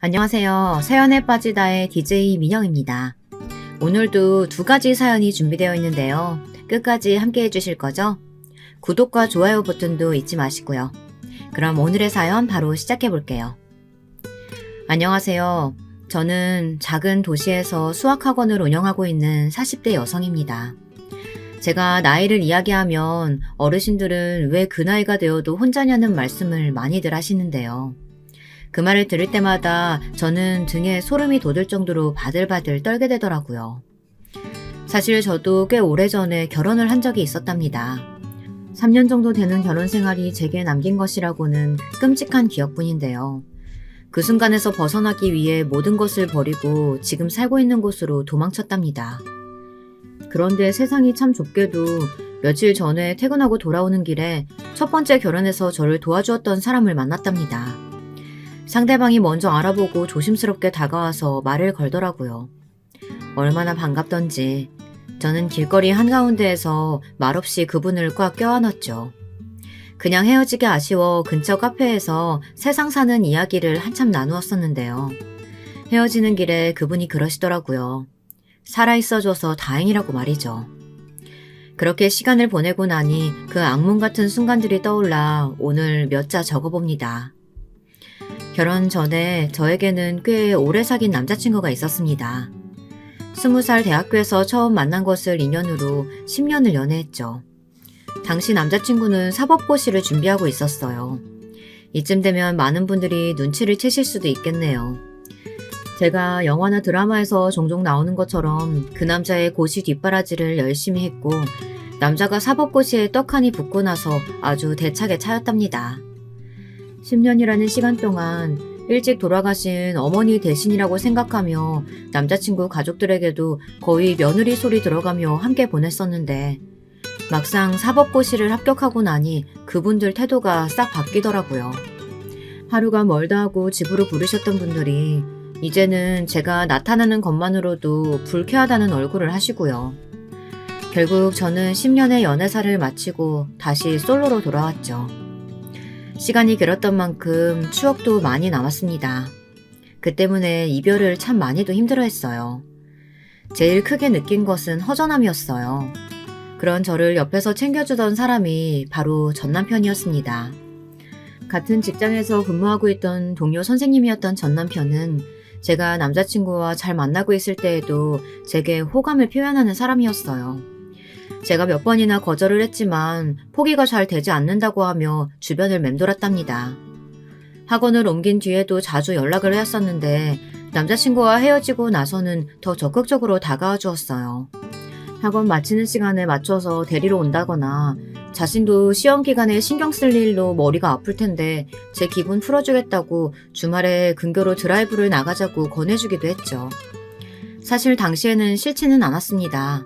안녕하세요. 사연에 빠지다의 DJ 민영입니다. 오늘도 두 가지 사연이 준비되어 있는데요. 끝까지 함께 해주실 거죠? 구독과 좋아요 버튼도 잊지 마시고요. 그럼 오늘의 사연 바로 시작해 볼게요. 안녕하세요. 저는 작은 도시에서 수학학원을 운영하고 있는 40대 여성입니다. 제가 나이를 이야기하면 어르신들은 왜 그 나이가 되어도 혼자냐는 말씀을 많이들 하시는데요. 그 말을 들을 때마다 저는 등에 소름이 돋을 정도로 바들바들 떨게 되더라고요. 사실 저도 꽤 오래전에 결혼을 한 적이 있었답니다. 3년 정도 되는 결혼 생활이 제게 남긴 것이라고는 끔찍한 기억뿐인데요. 그 순간에서 벗어나기 위해 모든 것을 버리고 지금 살고 있는 곳으로 도망쳤답니다. 그런데 세상이 참 좁게도 며칠 전에 퇴근하고 돌아오는 길에 첫 번째 결혼에서 저를 도와주었던 사람을 만났답니다. 상대방이 먼저 알아보고 조심스럽게 다가와서 말을 걸더라고요. 얼마나 반갑던지 저는 길거리 한가운데에서 말없이 그분을 꽉 껴안았죠. 그냥 헤어지기 아쉬워 근처 카페에서 세상 사는 이야기를 한참 나누었었는데요. 헤어지는 길에 그분이 그러시더라고요. 살아있어줘서 다행이라고 말이죠. 그렇게 시간을 보내고 나니 그 악몽 같은 순간들이 떠올라 오늘 몇 자 적어봅니다. 결혼 전에 저에게는 꽤 오래 사귄 남자친구가 있었습니다. 20살 대학교에서 처음 만난 것을 인연으로 10년을 연애했죠. 당시 남자친구는 사법고시를 준비하고 있었어요. 이쯤 되면 많은 분들이 눈치를 채실 수도 있겠네요. 제가 영화나 드라마에서 종종 나오는 것처럼 그 남자의 고시 뒷바라지를 열심히 했고 남자가 사법고시에 떡하니 붙고 나서 아주 대차게 차였답니다. 10년이라는 시간 동안 일찍 돌아가신 어머니 대신이라고 생각하며 남자친구 가족들에게도 거의 며느리 소리 들어가며 함께 보냈었는데 막상 사법고시를 합격하고 나니 그분들 태도가 싹 바뀌더라고요. 하루가 멀다 하고 집으로 부르셨던 분들이 이제는 제가 나타나는 것만으로도 불쾌하다는 얼굴을 하시고요. 결국 저는 10년의 연애사를 마치고 다시 솔로로 돌아왔죠. 시간이 길었던 만큼 추억도 많이 남았습니다. 그 때문에 이별을 참 많이도 힘들어했어요. 제일 크게 느낀 것은 허전함이었어요. 그런 저를 옆에서 챙겨주던 사람이 바로 전 남편이었습니다. 같은 직장에서 근무하고 있던 동료 선생님이었던 전 남편은 제가 남자친구와 잘 만나고 있을 때에도 제게 호감을 표현하는 사람이었어요. 제가 몇 번이나 거절을 했지만 포기가 잘 되지 않는다고 하며 주변을 맴돌았답니다. 학원을 옮긴 뒤에도 자주 연락을 했었는데 남자친구와 헤어지고 나서는 더 적극적으로 다가와 주었어요. 학원 마치는 시간에 맞춰서 데리러 온다거나 자신도 시험 기간에 신경 쓸 일로 머리가 아플 텐데 제 기분 풀어주겠다고 주말에 근교로 드라이브를 나가자고 권해주기도 했죠. 사실 당시에는 싫지는 않았습니다.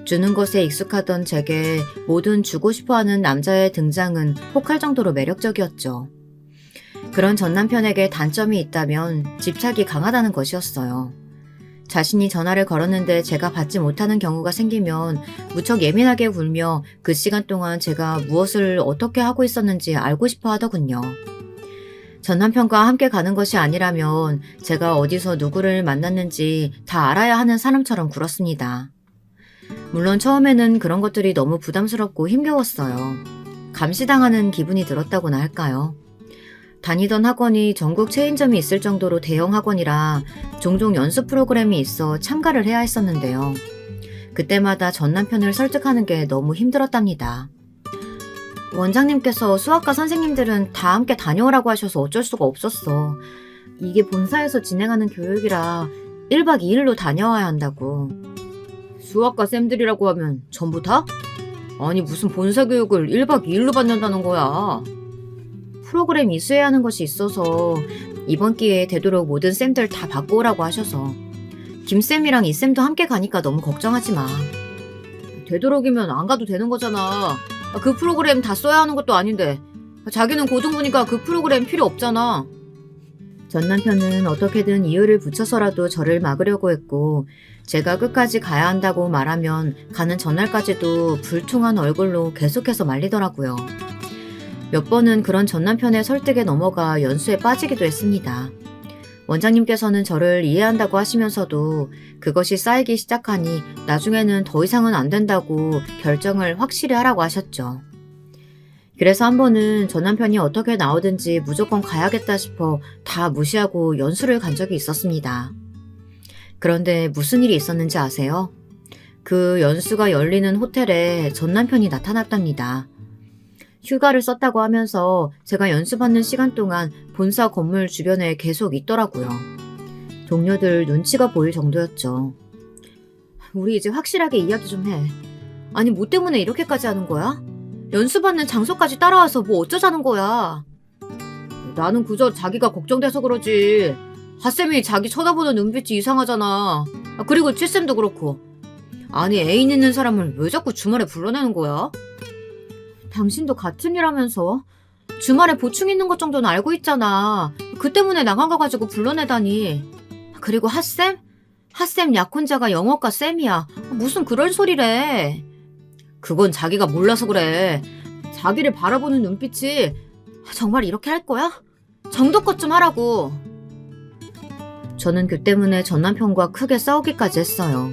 주는 것에 익숙하던 제게 뭐든 주고 싶어하는 남자의 등장은 혹할 정도로 매력적이었죠. 그런 전 남편에게 단점이 있다면 집착이 강하다는 것이었어요. 자신이 전화를 걸었는데 제가 받지 못하는 경우가 생기면 무척 예민하게 굴며 그 시간 동안 제가 무엇을 어떻게 하고 있었는지 알고 싶어 하더군요. 전 남편과 함께 가는 것이 아니라면 제가 어디서 누구를 만났는지 다 알아야 하는 사람처럼 굴었습니다. 물론 처음에는 그런 것들이 너무 부담스럽고 힘겨웠어요. 감시당하는 기분이 들었다고나 할까요? 다니던 학원이 전국 체인점이 있을 정도로 대형 학원이라 종종 연수 프로그램이 있어 참가를 해야 했었는데요. 그때마다 전 남편을 설득하는 게 너무 힘들었답니다. 원장님께서 수학과 선생님들은 다 함께 다녀오라고 하셔서 어쩔 수가 없었어. 이게 본사에서 진행하는 교육이라 1박 2일로 다녀와야 한다고. 수학과 쌤들이라고 하면 전부 다? 아니 무슨 본사 교육을 1박 2일로 받는다는 거야. 프로그램 이수해야 하는 것이 있어서 이번 기회에 되도록 모든 쌤들 다 받고 오라고 하셔서 김쌤이랑 이쌤도 함께 가니까 너무 걱정하지 마. 되도록이면 안 가도 되는 거잖아. 그 프로그램 다 써야 하는 것도 아닌데 자기는 고등부니까 그 프로그램 필요 없잖아. 전 남편은 어떻게든 이유를 붙여서라도 저를 막으려고 했고 제가 끝까지 가야 한다고 말하면 가는 전날까지도 불퉁한 얼굴로 계속해서 말리더라고요. 몇 번은 그런 전 남편의 설득에 넘어가 연수에 빠지기도 했습니다. 원장님께서는 저를 이해한다고 하시면서도 그것이 쌓이기 시작하니 나중에는 더 이상은 안 된다고 결정을 확실히 하라고 하셨죠. 그래서 한 번은 전 남편이 어떻게 나오든지 무조건 가야겠다 싶어 다 무시하고 연수를 간 적이 있었습니다. 그런데 무슨 일이 있었는지 아세요? 그 연수가 열리는 호텔에 전 남편이 나타났답니다. 휴가를 썼다고 하면서 제가 연수받는 시간 동안 본사 건물 주변에 계속 있더라고요. 동료들 눈치가 보일 정도였죠. 우리 이제 확실하게 이야기 좀 해. 아니 뭐 때문에 이렇게까지 하는 거야? 연수받는 장소까지 따라와서 뭐 어쩌자는 거야? 나는 그저 자기가 걱정돼서 그러지. 하쌤이 자기 쳐다보는 눈빛이 이상하잖아. 그리고 칠쌤도 그렇고. 아니 애인 있는 사람을 왜 자꾸 주말에 불러내는 거야? 당신도 같은 일 하면서 주말에 보충 있는 것 정도는 알고 있잖아. 그 때문에 나간 거 가지고 불러내다니. 그리고 핫쌤? 핫쌤 약혼자가 영어과 쌤이야. 무슨 그럴 소리래. 그건 자기가 몰라서 그래. 자기를 바라보는 눈빛이 정말 이렇게 할 거야? 정도껏 좀 하라고. 저는 그 때문에 전 남편과 크게 싸우기까지 했어요.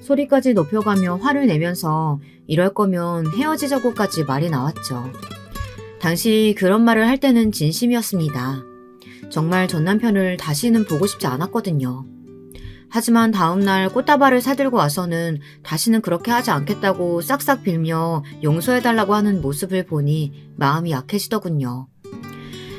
소리까지 높여가며 화를 내면서 이럴 거면 헤어지자고까지 말이 나왔죠. 당시 그런 말을 할 때는 진심이었습니다. 정말 전 남편을 다시는 보고 싶지 않았거든요. 하지만 다음날 꽃다발을 사들고 와서는 다시는 그렇게 하지 않겠다고 싹싹 빌며 용서해달라고 하는 모습을 보니 마음이 약해지더군요.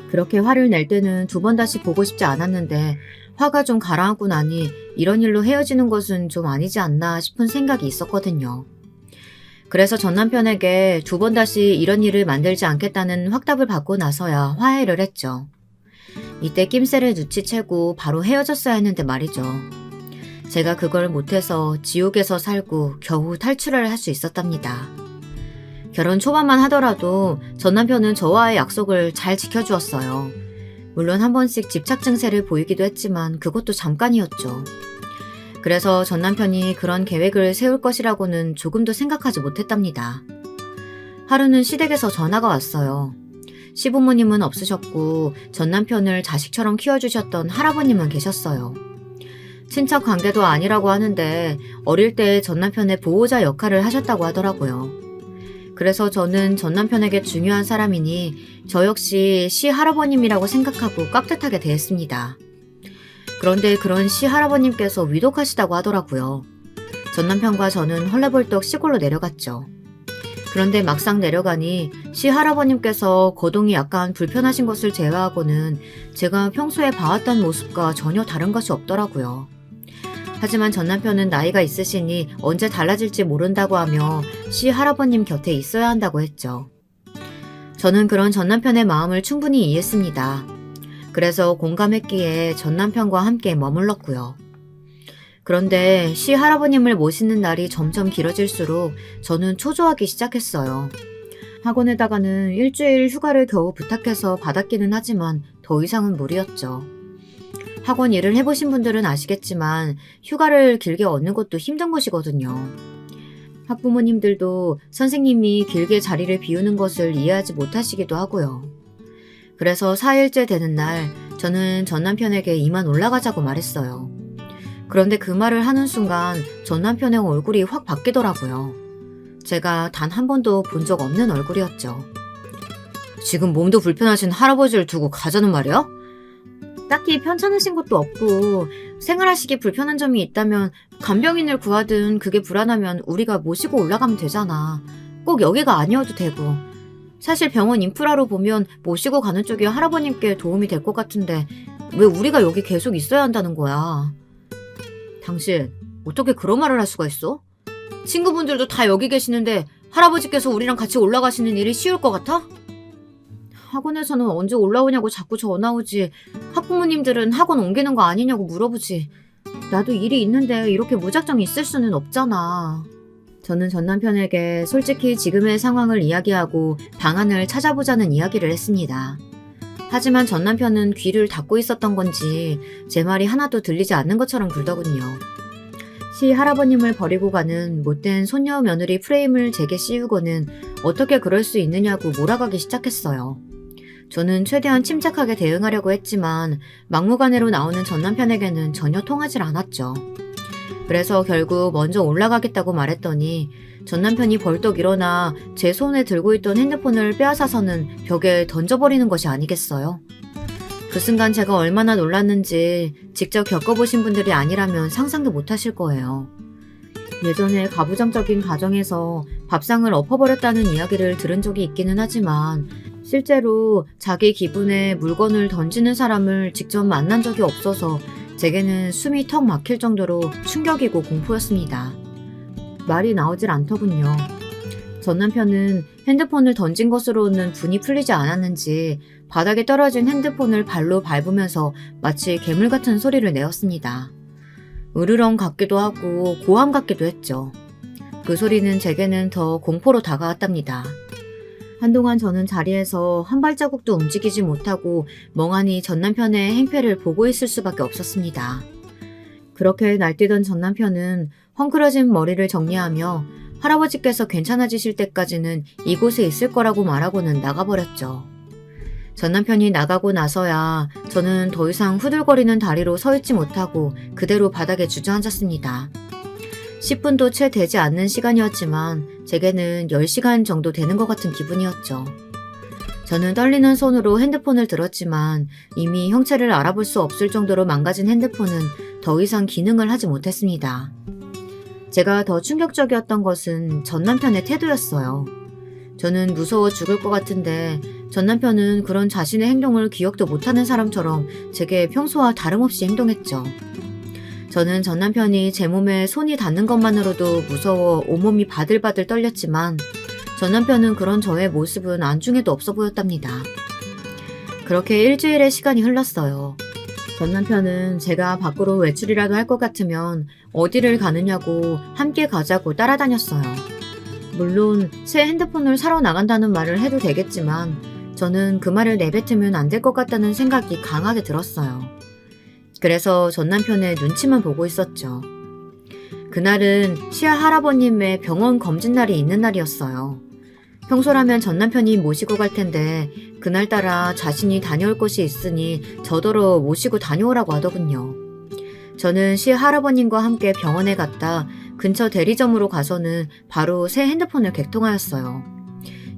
그렇게 화를 낼 때는 두 번 다시 보고 싶지 않았는데 화가 좀 가라앉고 나니 이런 일로 헤어지는 것은 좀 아니지 않나 싶은 생각이 있었거든요. 그래서 전 남편에게 두 번 다시 이런 일을 만들지 않겠다는 확답을 받고 나서야 화해를 했죠. 이때 낌새를 눈치채고 바로 헤어졌어야 했는데 말이죠. 제가 그걸 못해서 지옥에서 살고 겨우 탈출을 할 수 있었답니다. 결혼 초반만 하더라도 전 남편은 저와의 약속을 잘 지켜주었어요. 물론 한 번씩 집착 증세를 보이기도 했지만 그것도 잠깐이었죠. 그래서 전 남편이 그런 계획을 세울 것이라고는 조금도 생각하지 못했답니다. 하루는 시댁에서 전화가 왔어요. 시부모님은 없으셨고 전 남편을 자식처럼 키워주셨던 할아버님은 계셨어요. 친척 관계도 아니라고 하는데 어릴 때 전 남편의 보호자 역할을 하셨다고 하더라고요. 그래서 저는 전 남편에게 중요한 사람이니 저 역시 시할아버님이라고 생각하고 깍듯하게 대했습니다. 그런데 그런 시할아버님께서 위독하시다고 하더라고요. 전 남편과 저는 헐레벌떡 시골로 내려갔죠. 그런데 막상 내려가니 시할아버님께서 거동이 약간 불편하신 것을 제외하고는 제가 평소에 봐왔던 모습과 전혀 다른 것이 없더라고요. 하지만 전 남편은 나이가 있으시니 언제 달라질지 모른다고 하며 시할아버님 곁에 있어야 한다고 했죠. 저는 그런 전 남편의 마음을 충분히 이해했습니다. 그래서 공감했기에 전 남편과 함께 머물렀고요. 그런데 시할아버님을 모시는 날이 점점 길어질수록 저는 초조하기 시작했어요. 학원에다가는 일주일 휴가를 겨우 부탁해서 받았기는 하지만 더 이상은 무리였죠. 학원 일을 해보신 분들은 아시겠지만 휴가를 길게 얻는 것도 힘든 것이거든요. 학부모님들도 선생님이 길게 자리를 비우는 것을 이해하지 못하시기도 하고요. 그래서 4일째 되는 날 저는 전 남편에게 이만 올라가자고 말했어요. 그런데 그 말을 하는 순간 전 남편의 얼굴이 확 바뀌더라고요. 제가 단 한 번도 본 적 없는 얼굴이었죠. 지금 몸도 불편하신 할아버지를 두고 가자는 말이야? 딱히 편찮으신 것도 없고 생활하시기 불편한 점이 있다면 간병인을 구하든 그게 불안하면 우리가 모시고 올라가면 되잖아. 꼭 여기가 아니어도 되고. 사실 병원 인프라로 보면 모시고 가는 쪽이 할아버님께 도움이 될 것 같은데 왜 우리가 여기 계속 있어야 한다는 거야. 당신 어떻게 그런 말을 할 수가 있어? 친구분들도 다 여기 계시는데 할아버지께서 우리랑 같이 올라가시는 일이 쉬울 것 같아? 학원에서는 언제 올라오냐고 자꾸 전화 오지. 학부모님들은 학원 옮기는 거 아니냐고 물어보지. 나도 일이 있는데 이렇게 무작정 있을 수는 없잖아. 저는 전 남편에게 솔직히 지금의 상황을 이야기하고 방안을 찾아보자는 이야기를 했습니다. 하지만 전 남편은 귀를 닫고 있었던 건지 제 말이 하나도 들리지 않는 것처럼 굴더군요. 시 할아버님을 버리고 가는 못된 손녀 며느리 프레임을 제게 씌우고는 어떻게 그럴 수 있느냐고 몰아가기 시작했어요. 저는 최대한 침착하게 대응하려고 했지만 막무가내로 나오는 전 남편에게는 전혀 통하질 않았죠. 그래서 결국 먼저 올라가겠다고 말했더니 전 남편이 벌떡 일어나 제 손에 들고 있던 핸드폰을 빼앗아서는 벽에 던져버리는 것이 아니겠어요? 그 순간 제가 얼마나 놀랐는지 직접 겪어보신 분들이 아니라면 상상도 못하실 거예요. 예전에 가부장적인 가정에서 밥상을 엎어버렸다는 이야기를 들은 적이 있기는 하지만 실제로 자기 기분에 물건을 던지는 사람을 직접 만난 적이 없어서 제게는 숨이 턱 막힐 정도로 충격이고 공포였습니다. 말이 나오질 않더군요. 전 남편은 핸드폰을 던진 것으로는 분이 풀리지 않았는지 바닥에 떨어진 핸드폰을 발로 밟으면서 마치 괴물 같은 소리를 내었습니다. 으르렁 같기도 하고 고함 같기도 했죠. 그 소리는 제게는 더 공포로 다가왔답니다. 한동안 저는 자리에서 한 발자국도 움직이지 못하고 멍하니 전 남편의 행패를 보고 있을 수밖에 없었습니다. 그렇게 날뛰던 전 남편은 헝클어진 머리를 정리하며 할아버지께서 괜찮아지실 때까지는 이곳에 있을 거라고 말하고는 나가버렸죠. 전 남편이 나가고 나서야 저는 더 이상 후들거리는 다리로 서 있지 못하고 그대로 바닥에 주저앉았습니다. 10분도 채 되지 않는 시간이었지만 제게는 10시간 정도 되는 것 같은 기분이었죠. 저는 떨리는 손으로 핸드폰을 들었지만 이미 형체를 알아볼 수 없을 정도로 망가진 핸드폰은 더 이상 기능을 하지 못했습니다. 제가 더 충격적이었던 것은 전 남편의 태도였어요. 저는 무서워 죽을 것 같은데 전 남편은 그런 자신의 행동을 기억도 못하는 사람처럼 제게 평소와 다름없이 행동했죠. 저는 전 남편이 제 몸에 손이 닿는 것만으로도 무서워 온몸이 바들바들 떨렸지만 전 남편은 그런 저의 모습은 안중에도 없어 보였답니다. 그렇게 일주일의 시간이 흘렀어요. 전 남편은 제가 밖으로 외출이라도 할 것 같으면 어디를 가느냐고 함께 가자고 따라다녔어요. 물론 새 핸드폰을 사러 나간다는 말을 해도 되겠지만 저는 그 말을 내뱉으면 안 될 것 같다는 생각이 강하게 들었어요. 그래서 전 남편의 눈치만 보고 있었죠. 그날은 시아 할아버님의 병원 검진 날이 있는 날이었어요. 평소라면 전 남편이 모시고 갈 텐데 그날따라 자신이 다녀올 곳이 있으니 저더러 모시고 다녀오라고 하더군요. 저는 시아 할아버님과 함께 병원에 갔다 근처 대리점으로 가서는 바로 새 핸드폰을 개통하였어요.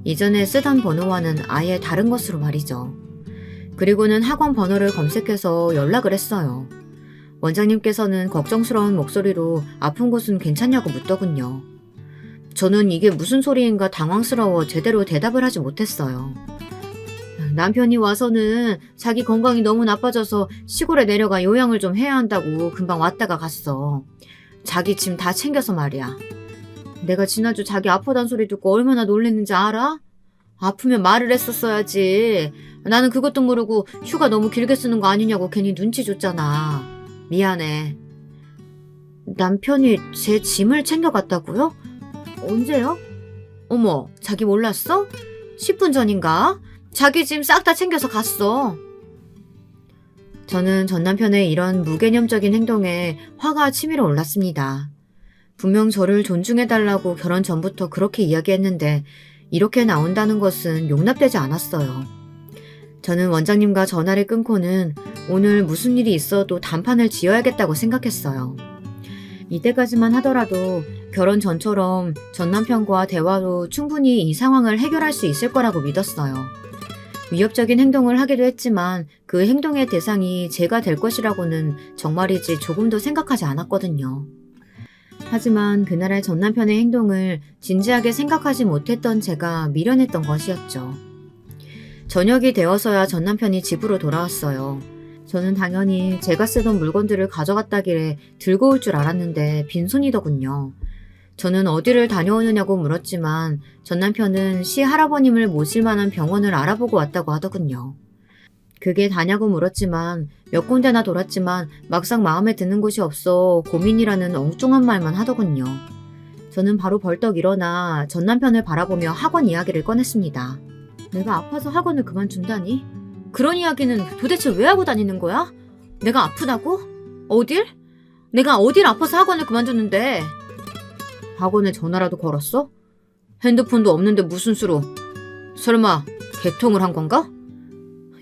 이전에 쓰던 번호와는 아예 다른 것으로 말이죠. 그리고는 학원 번호를 검색해서 연락을 했어요. 원장님께서는 걱정스러운 목소리로 아픈 곳은 괜찮냐고 묻더군요. 저는 이게 무슨 소리인가 당황스러워 제대로 대답을 하지 못했어요. 남편이 와서는 자기 건강이 너무 나빠져서 시골에 내려가 요양을 좀 해야 한다고 금방 왔다가 갔어. 자기 짐 다 챙겨서 말이야. 내가 지난주 자기 아프단 소리 듣고 얼마나 놀랬는지 알아? 아프면 말을 했었어야지. 나는 그것도 모르고 휴가 너무 길게 쓰는 거 아니냐고 괜히 눈치 줬잖아. 미안해. 남편이 제 짐을 챙겨갔다고요? 언제요? 어머, 자기 몰랐어? 10분 전인가? 자기 짐 싹 다 챙겨서 갔어. 저는 전 남편의 이런 무개념적인 행동에 화가 치밀어 올랐습니다. 분명 저를 존중해달라고 결혼 전부터 그렇게 이야기했는데 이렇게 나온다는 것은 용납되지 않았어요. 저는 원장님과 전화를 끊고는 오늘 무슨 일이 있어도 단판을 지어야겠다고 생각했어요. 이때까지만 하더라도 결혼 전처럼 전 남편과 대화로 충분히 이 상황을 해결할 수 있을 거라고 믿었어요. 위협적인 행동을 하기도 했지만 그 행동의 대상이 제가 될 것이라고는 정말이지 조금도 생각하지 않았거든요. 하지만 그날의 전 남편의 행동을 진지하게 생각하지 못했던 제가 미련했던 것이었죠. 저녁이 되어서야 전 남편이 집으로 돌아왔어요. 저는 당연히 제가 쓰던 물건들을 가져갔다길래 들고 올 줄 알았는데 빈손이더군요. 저는 어디를 다녀오느냐고 물었지만 전 남편은 시 할아버님을 모실 만한 병원을 알아보고 왔다고 하더군요. 그게 다냐고 물었지만 몇 군데나 돌았지만 막상 마음에 드는 곳이 없어 고민이라는 엉뚱한 말만 하더군요. 저는 바로 벌떡 일어나 전 남편을 바라보며 학원 이야기를 꺼냈습니다. 내가 아파서 학원을 그만둔다니? 그런 이야기는 도대체 왜 하고 다니는 거야? 내가 아프다고? 어딜? 내가 어딜 아파서 학원을 그만두는데? 학원에 전화라도 걸었어? 핸드폰도 없는데 무슨 수로? 설마 개통을 한 건가?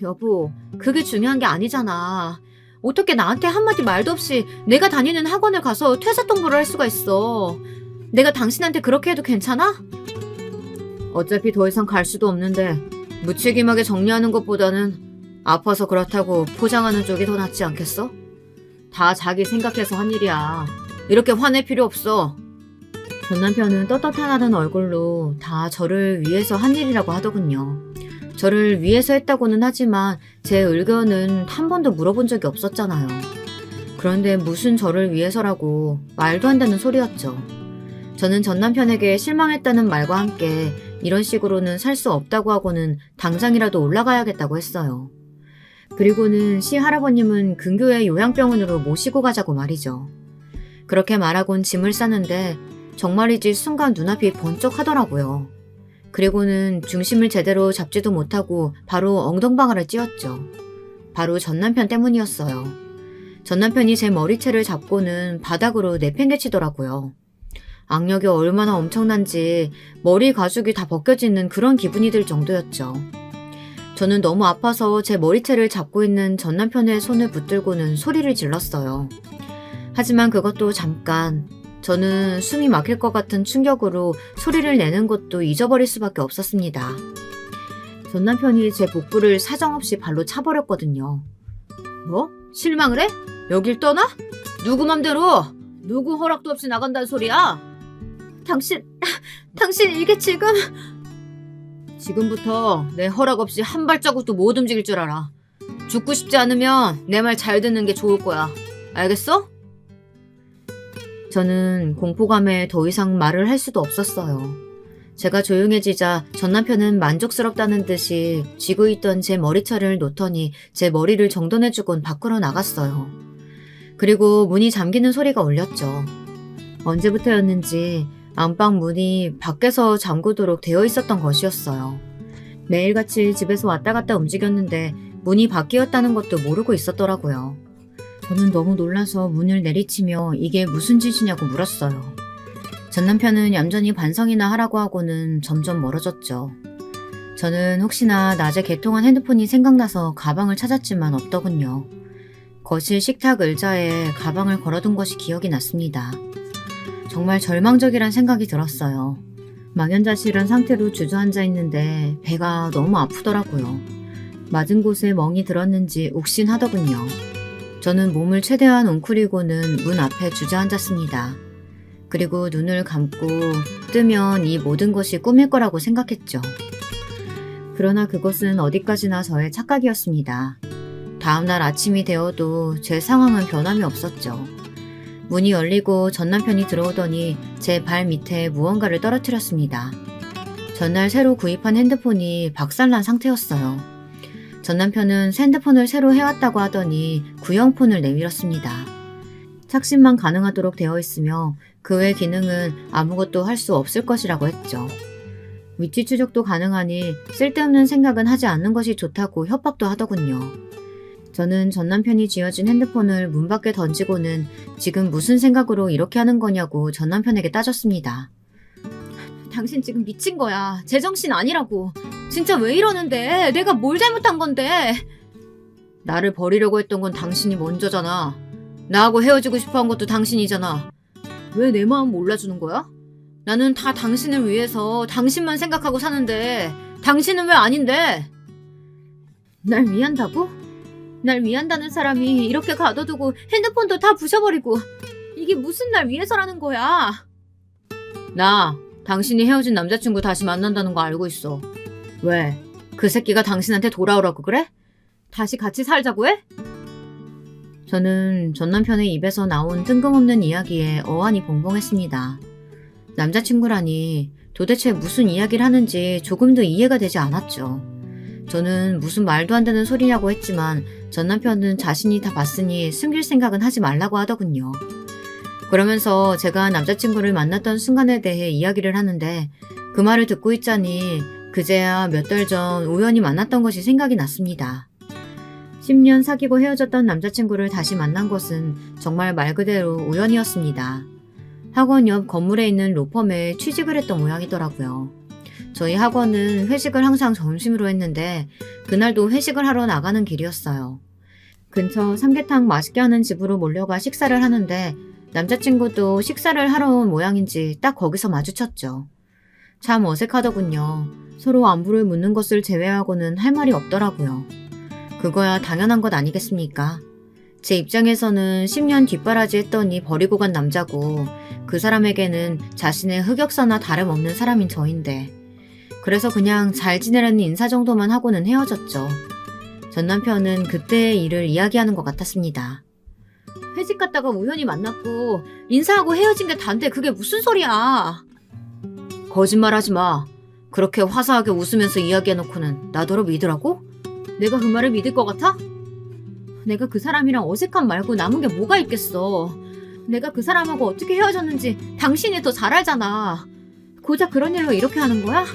여보, 그게 중요한 게 아니잖아. 어떻게 나한테 한마디 말도 없이 내가 다니는 학원을 가서 퇴사 통보를 할 수가 있어. 내가 당신한테 그렇게 해도 괜찮아? 어차피 더 이상 갈 수도 없는데 무책임하게 정리하는 것보다는 아파서 그렇다고 포장하는 쪽이 더 낫지 않겠어? 다 자기 생각해서 한 일이야. 이렇게 화낼 필요 없어. 전 남편은 떳떳하다는 얼굴로 다 저를 위해서 한 일이라고 하더군요. 저를 위해서 했다고는 하지만 제 의견은 한 번도 물어본 적이 없었잖아요. 그런데 무슨 저를 위해서라고 말도 안 되는 소리였죠. 저는 전 남편에게 실망했다는 말과 함께 이런 식으로는 살 수 없다고 하고는 당장이라도 올라가야겠다고 했어요. 그리고는 시할아버님은 근교의 요양병원으로 모시고 가자고 말이죠. 그렇게 말하곤 짐을 싸는데 정말이지 순간 눈앞이 번쩍하더라고요. 그리고는 중심을 제대로 잡지도 못하고 바로 엉덩방아를 찧었죠. 바로 전 남편 때문이었어요. 전 남편이 제 머리채를 잡고는 바닥으로 내팽개치더라고요. 악력이 얼마나 엄청난지 머리 가죽이 다 벗겨지는 그런 기분이 들 정도였죠. 저는 너무 아파서 제 머리채를 잡고 있는 전 남편의 손을 붙들고는 소리를 질렀어요. 하지만 그것도 잠깐. 저는 숨이 막힐 것 같은 충격으로 소리를 내는 것도 잊어버릴 수밖에 없었습니다. 전 남편이 제 복부를 사정없이 발로 차버렸거든요. 뭐? 실망을 해? 여길 떠나? 누구 맘대로? 누구 허락도 없이 나간다는 소리야? 당신 이게 지금부터 내 허락 없이 한 발자국도 못 움직일 줄 알아. 죽고 싶지 않으면 내 말 잘 듣는 게 좋을 거야. 알겠어? 저는 공포감에 더 이상 말을 할 수도 없었어요. 제가 조용해지자 전 남편은 만족스럽다는 듯이 쥐고 있던 제 머리채를 놓더니 제 머리를 정돈해주곤 밖으로 나갔어요. 그리고 문이 잠기는 소리가 울렸죠. 언제부터였는지 안방 문이 밖에서 잠그도록 되어 있었던 것이었어요. 매일같이 집에서 왔다 갔다 움직였는데 문이 바뀌었다는 것도 모르고 있었더라고요. 저는 너무 놀라서 문을 내리치며 이게 무슨 짓이냐고 물었어요. 전 남편은 얌전히 반성이나 하라고 하고는 점점 멀어졌죠. 저는 혹시나 낮에 개통한 핸드폰이 생각나서 가방을 찾았지만 없더군요. 거실 식탁 의자에 가방을 걸어둔 것이 기억이 났습니다. 정말 절망적이란 생각이 들었어요. 망연자실한 상태로 주저앉아 있는데 배가 너무 아프더라고요. 맞은 곳에 멍이 들었는지 욱신하더군요. 저는 몸을 최대한 웅크리고는 문 앞에 주저앉았습니다. 그리고 눈을 감고 뜨면 이 모든 것이 꿈일 거라고 생각했죠. 그러나 그것은 어디까지나 저의 착각이었습니다. 다음날 아침이 되어도 제 상황은 변함이 없었죠. 문이 열리고 전 남편이 들어오더니 제 발 밑에 무언가를 떨어뜨렸습니다. 전날 새로 구입한 핸드폰이 박살난 상태였어요. 전 남편은 핸드폰을 새로 해왔다고 하더니 구형폰을 내밀었습니다. 착신만 가능하도록 되어 있으며 그 외 기능은 아무것도 할 수 없을 것이라고 했죠. 위치 추적도 가능하니 쓸데없는 생각은 하지 않는 것이 좋다고 협박도 하더군요. 저는 전 남편이 쥐어준 핸드폰을 문 밖에 던지고는 지금 무슨 생각으로 이렇게 하는 거냐고 전 남편에게 따졌습니다. 당신 지금 미친 거야. 제정신 아니라고. 진짜 왜 이러는데? 내가 뭘 잘못한 건데? 나를 버리려고 했던 건 당신이 먼저잖아. 나하고 헤어지고 싶어 한 것도 당신이잖아. 왜 내 마음 몰라주는 거야? 나는 다 당신을 위해서 당신만 생각하고 사는데 당신은 왜 아닌데? 날 위한다고? 날 위한다는 사람이 이렇게 가둬두고 핸드폰도 다 부셔버리고 이게 무슨 날 위해서라는 거야? 나 당신이 헤어진 남자친구 다시 만난다는 거 알고 있어. 왜? 그 새끼가 당신한테 돌아오라고 그래? 다시 같이 살자고 해? 저는 전 남편의 입에서 나온 뜬금없는 이야기에 어안이 벙벙했습니다. 남자친구라니 도대체 무슨 이야기를 하는지 조금도 이해가 되지 않았죠. 저는 무슨 말도 안 되는 소리냐고 했지만 전 남편은 자신이 다 봤으니 숨길 생각은 하지 말라고 하더군요. 그러면서 제가 남자친구를 만났던 순간에 대해 이야기를 하는데 그 말을 듣고 있자니 그제야 몇 달 전 우연히 만났던 것이 생각이 났습니다. 10년 사귀고 헤어졌던 남자친구를 다시 만난 것은 정말 말 그대로 우연이었습니다. 학원 옆 건물에 있는 로펌에 취직을 했던 모양이더라고요. 저희 학원은 회식을 항상 점심으로 했는데 그날도 회식을 하러 나가는 길이었어요. 근처 삼계탕 맛있게 하는 집으로 몰려가 식사를 하는데 남자친구도 식사를 하러 온 모양인지 딱 거기서 마주쳤죠. 참 어색하더군요. 서로 안부를 묻는 것을 제외하고는 할 말이 없더라고요. 그거야 당연한 것 아니겠습니까? 제 입장에서는 10년 뒷바라지 했더니 버리고 간 남자고 그 사람에게는 자신의 흑역사나 다름없는 사람인 저인데 그래서 그냥 잘 지내라는 인사 정도만 하고는 헤어졌죠. 전 남편은 그때의 일을 이야기하는 것 같았습니다. 회식 갔다가 우연히 만났고 인사하고 헤어진 게 단데 그게 무슨 소리야. 거짓말하지 마. 그렇게 화사하게 웃으면서 이야기해놓고는 나더러 믿으라고? 내가 그 말을 믿을 것 같아? 내가 그 사람이랑 어색함 말고 남은 게 뭐가 있겠어. 내가 그 사람하고 어떻게 헤어졌는지 당신이 더 잘 알잖아. 고작 그런 일로 이렇게 하는 거야?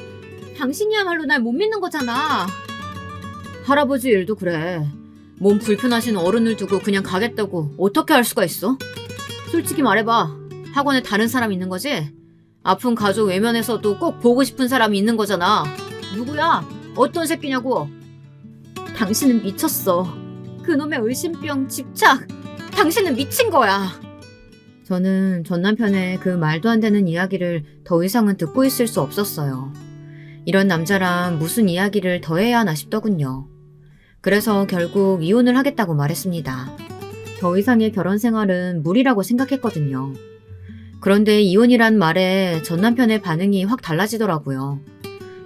당신이야말로 날 못 믿는 거잖아. 할아버지 일도 그래. 몸 불편하신 어른을 두고 그냥 가겠다고 어떻게 할 수가 있어? 솔직히 말해봐. 학원에 다른 사람 있는 거지? 아픈 가족 외면에서도 꼭 보고 싶은 사람이 있는 거잖아. 누구야? 어떤 새끼냐고? 당신은 미쳤어. 그놈의 의심병, 집착. 당신은 미친 거야. 저는 전 남편의 그 말도 안 되는 이야기를 더 이상은 듣고 있을 수 없었어요. 이런 남자랑 무슨 이야기를 더 해야 하나 싶더군요. 그래서 결국 이혼을 하겠다고 말했습니다. 더 이상의 결혼 생활은 무리라고 생각했거든요. 그런데 이혼이란 말에 전 남편의 반응이 확 달라지더라고요.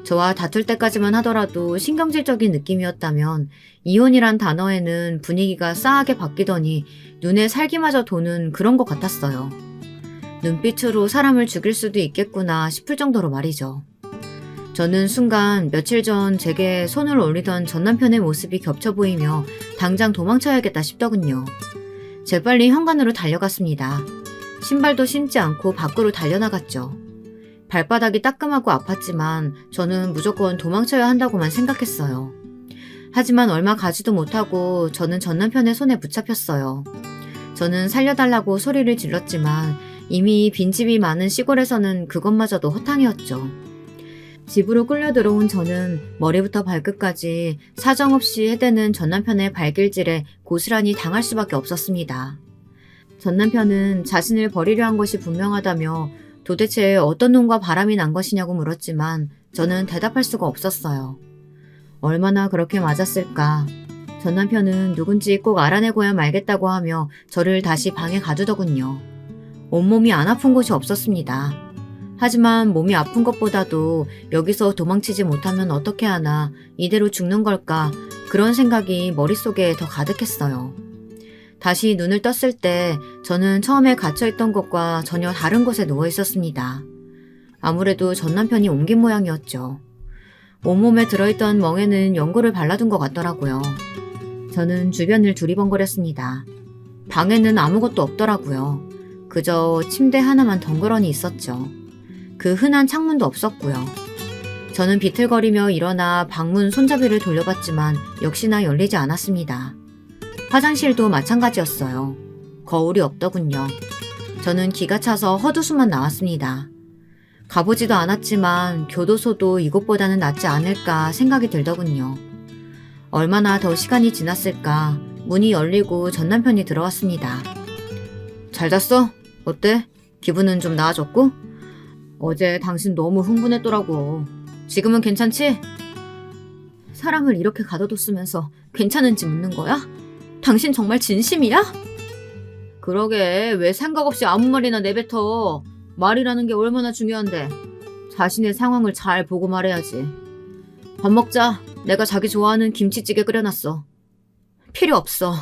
저와 다툴 때까지만 하더라도 신경질적인 느낌이었다면 이혼이란 단어에는 분위기가 싸하게 바뀌더니 눈에 살기마저 도는 그런 것 같았어요. 눈빛으로 사람을 죽일 수도 있겠구나 싶을 정도로 말이죠. 저는 순간 며칠 전 제게 손을 올리던 전 남편의 모습이 겹쳐 보이며 당장 도망쳐야겠다 싶더군요. 재빨리 현관으로 달려갔습니다. 신발도 신지 않고 밖으로 달려나갔죠. 발바닥이 따끔하고 아팠지만 저는 무조건 도망쳐야 한다고만 생각했어요. 하지만 얼마 가지도 못하고 저는 전 남편의 손에 붙잡혔어요. 저는 살려달라고 소리를 질렀지만 이미 빈집이 많은 시골에서는 그것마저도 허탕이었죠. 집으로 끌려 들어온 저는 머리부터 발끝까지 사정없이 해대는 전 남편의 발길질에 고스란히 당할 수밖에 없었습니다. 전 남편은 자신을 버리려 한 것이 분명하다며 도대체 어떤 놈과 바람이 난 것이냐고 물었지만 저는 대답할 수가 없었어요. 얼마나 그렇게 맞았을까. 전 남편은 누군지 꼭 알아내고야 말겠다고 하며 저를 다시 방에 가두더군요. 온몸이 안 아픈 곳이 없었습니다. 하지만 몸이 아픈 것보다도 여기서 도망치지 못하면 어떻게 하나 이대로 죽는 걸까 그런 생각이 머릿속에 더 가득했어요. 다시 눈을 떴을 때 저는 처음에 갇혀있던 곳과 전혀 다른 곳에 누워 있었습니다. 아무래도 전 남편이 옮긴 모양이었죠. 온몸에 들어있던 멍에는 연고를 발라둔 것 같더라고요. 저는 주변을 두리번거렸습니다. 방에는 아무것도 없더라고요. 그저 침대 하나만 덩그러니 있었죠. 그 흔한 창문도 없었고요. 저는 비틀거리며 일어나 방문 손잡이를 돌려봤지만 역시나 열리지 않았습니다. 화장실도 마찬가지였어요. 거울이 없더군요. 저는 기가 차서 헛웃음만 나왔습니다. 가보지도 않았지만 교도소도 이곳보다는 낫지 않을까 생각이 들더군요. 얼마나 더 시간이 지났을까 문이 열리고 전 남편이 들어왔습니다. 잘 잤어? 어때? 기분은 좀 나아졌고? 어제 당신 너무 흥분했더라고. 지금은 괜찮지? 사람을 이렇게 가둬뒀으면서 괜찮은지 묻는 거야? 당신 정말 진심이야? 그러게 왜 생각 없이 아무 말이나 내뱉어. 말이라는 게 얼마나 중요한데. 자신의 상황을 잘 보고 말해야지. 밥 먹자. 내가 자기 좋아하는 김치찌개 끓여놨어. 필요 없어.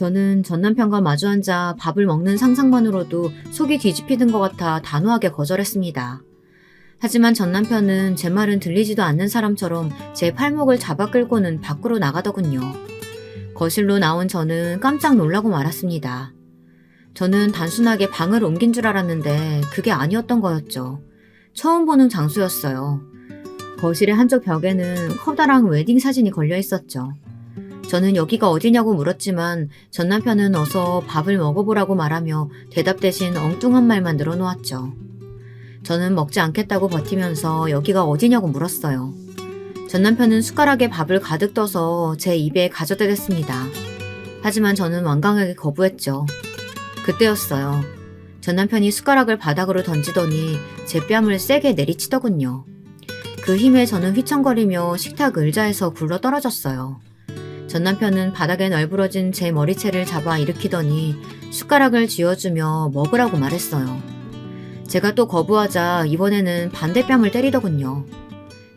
저는 전 남편과 마주 앉아 밥을 먹는 상상만으로도 속이 뒤집히는 것 같아 단호하게 거절했습니다. 하지만 전 남편은 제 말은 들리지도 않는 사람처럼 제 팔목을 잡아 끌고는 밖으로 나가더군요. 거실로 나온 저는 깜짝 놀라고 말았습니다. 저는 단순하게 방을 옮긴 줄 알았는데 그게 아니었던 거였죠. 처음 보는 장소였어요. 거실의 한쪽 벽에는 커다란 웨딩 사진이 걸려 있었죠. 저는 여기가 어디냐고 물었지만 전 남편은 어서 밥을 먹어보라고 말하며 대답 대신 엉뚱한 말만 늘어놓았죠. 저는 먹지 않겠다고 버티면서 여기가 어디냐고 물었어요. 전 남편은 숟가락에 밥을 가득 떠서 제 입에 가져다 댔습니다. 하지만 저는 완강하게 거부했죠. 그때였어요. 전 남편이 숟가락을 바닥으로 던지더니 제 뺨을 세게 내리치더군요. 그 힘에 저는 휘청거리며 식탁 의자에서 굴러 떨어졌어요. 전 남편은 바닥에 널브러진 제 머리채를 잡아 일으키더니 숟가락을 쥐어주며 먹으라고 말했어요. 제가 또 거부하자 이번에는 반대뺨을 때리더군요.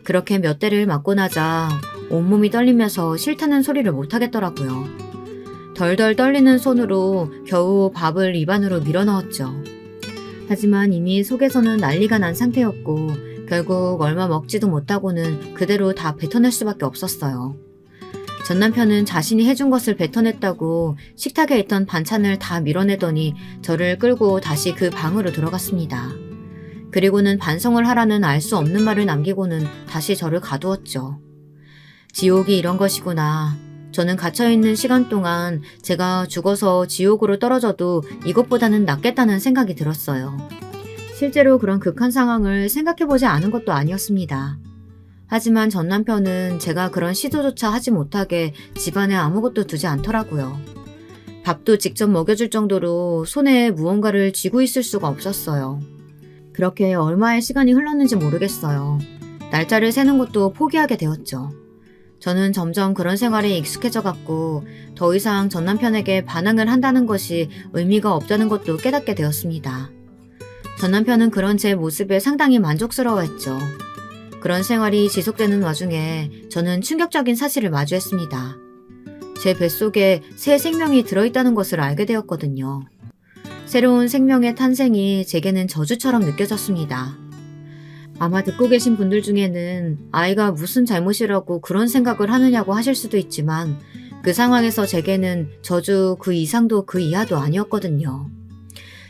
그렇게 몇 대를 맞고 나자 온몸이 떨리면서 싫다는 소리를 못하겠더라고요. 덜덜 떨리는 손으로 겨우 밥을 입 안으로 밀어넣었죠. 하지만 이미 속에서는 난리가 난 상태였고 결국 얼마 먹지도 못하고는 그대로 다 뱉어낼 수밖에 없었어요. 전 남편은 자신이 해준 것을 뱉어냈다고 식탁에 있던 반찬을 다 밀어내더니 저를 끌고 다시 그 방으로 들어갔습니다. 그리고는 반성을 하라는 알 수 없는 말을 남기고는 다시 저를 가두었죠. 지옥이 이런 것이구나. 저는 갇혀있는 시간 동안 제가 죽어서 지옥으로 떨어져도 이것보다는 낫겠다는 생각이 들었어요. 실제로 그런 극한 상황을 생각해보지 않은 것도 아니었습니다. 하지만 전 남편은 제가 그런 시도조차 하지 못하게 집안에 아무것도 두지 않더라고요. 밥도 직접 먹여줄 정도로 손에 무언가를 쥐고 있을 수가 없었어요. 그렇게 얼마의 시간이 흘렀는지 모르겠어요. 날짜를 세는 것도 포기하게 되었죠. 저는 점점 그런 생활에 익숙해져 갔고 더 이상 전 남편에게 반항을 한다는 것이 의미가 없다는 것도 깨닫게 되었습니다. 전 남편은 그런 제 모습에 상당히 만족스러워했죠. 그런 생활이 지속되는 와중에 저는 충격적인 사실을 마주했습니다. 제 뱃속에 새 생명이 들어있다는 것을 알게 되었거든요. 새로운 생명의 탄생이 제게는 저주처럼 느껴졌습니다. 아마 듣고 계신 분들 중에는 아이가 무슨 잘못이라고 그런 생각을 하느냐고 하실 수도 있지만 그 상황에서 제게는 저주 그 이상도 그 이하도 아니었거든요.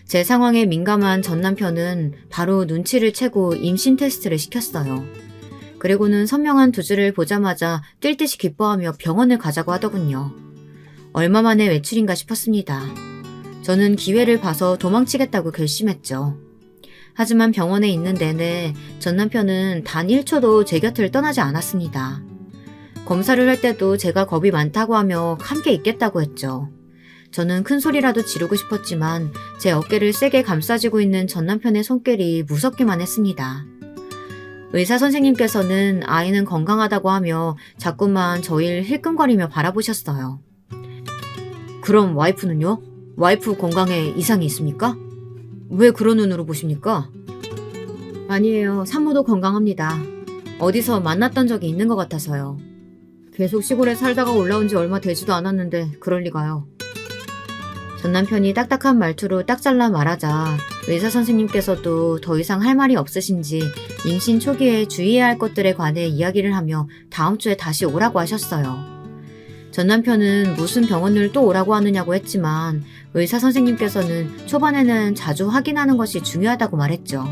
제 상황에 민감한 전 남편은 바로 눈치를 채고 임신 테스트를 시켰어요. 그리고는 선명한 두 줄을 보자마자 뛸 듯이 기뻐하며 병원을 가자고 하더군요. 얼마 만에 외출인가 싶었습니다. 저는 기회를 봐서 도망치겠다고 결심했죠. 하지만 병원에 있는 내내 전 남편은 단 1초도 제 곁을 떠나지 않았습니다. 검사를 할 때도 제가 겁이 많다고 하며 함께 있겠다고 했죠. 저는 큰 소리라도 지르고 싶었지만 제 어깨를 세게 감싸쥐고 있는 전 남편의 손길이 무섭기만 했습니다. 의사 선생님께서는 아이는 건강하다고 하며 자꾸만 저희를 힐끔거리며 바라보셨어요. 그럼 와이프는요? 와이프 건강에 이상이 있습니까? 왜 그런 눈으로 보십니까? 아니에요. 산모도 건강합니다. 어디서 만났던 적이 있는 것 같아서요. 계속 시골에 살다가 올라온 지 얼마 되지도 않았는데 그럴 리가요. 전 남편이 딱딱한 말투로 딱 잘라 말하자 의사 선생님께서도 더 이상 할 말이 없으신지 임신 초기에 주의해야 할 것들에 관해 이야기를 하며 다음 주에 다시 오라고 하셨어요. 전 남편은 무슨 병원을 또 오라고 하느냐고 했지만 의사 선생님께서는 초반에는 자주 확인하는 것이 중요하다고 말했죠.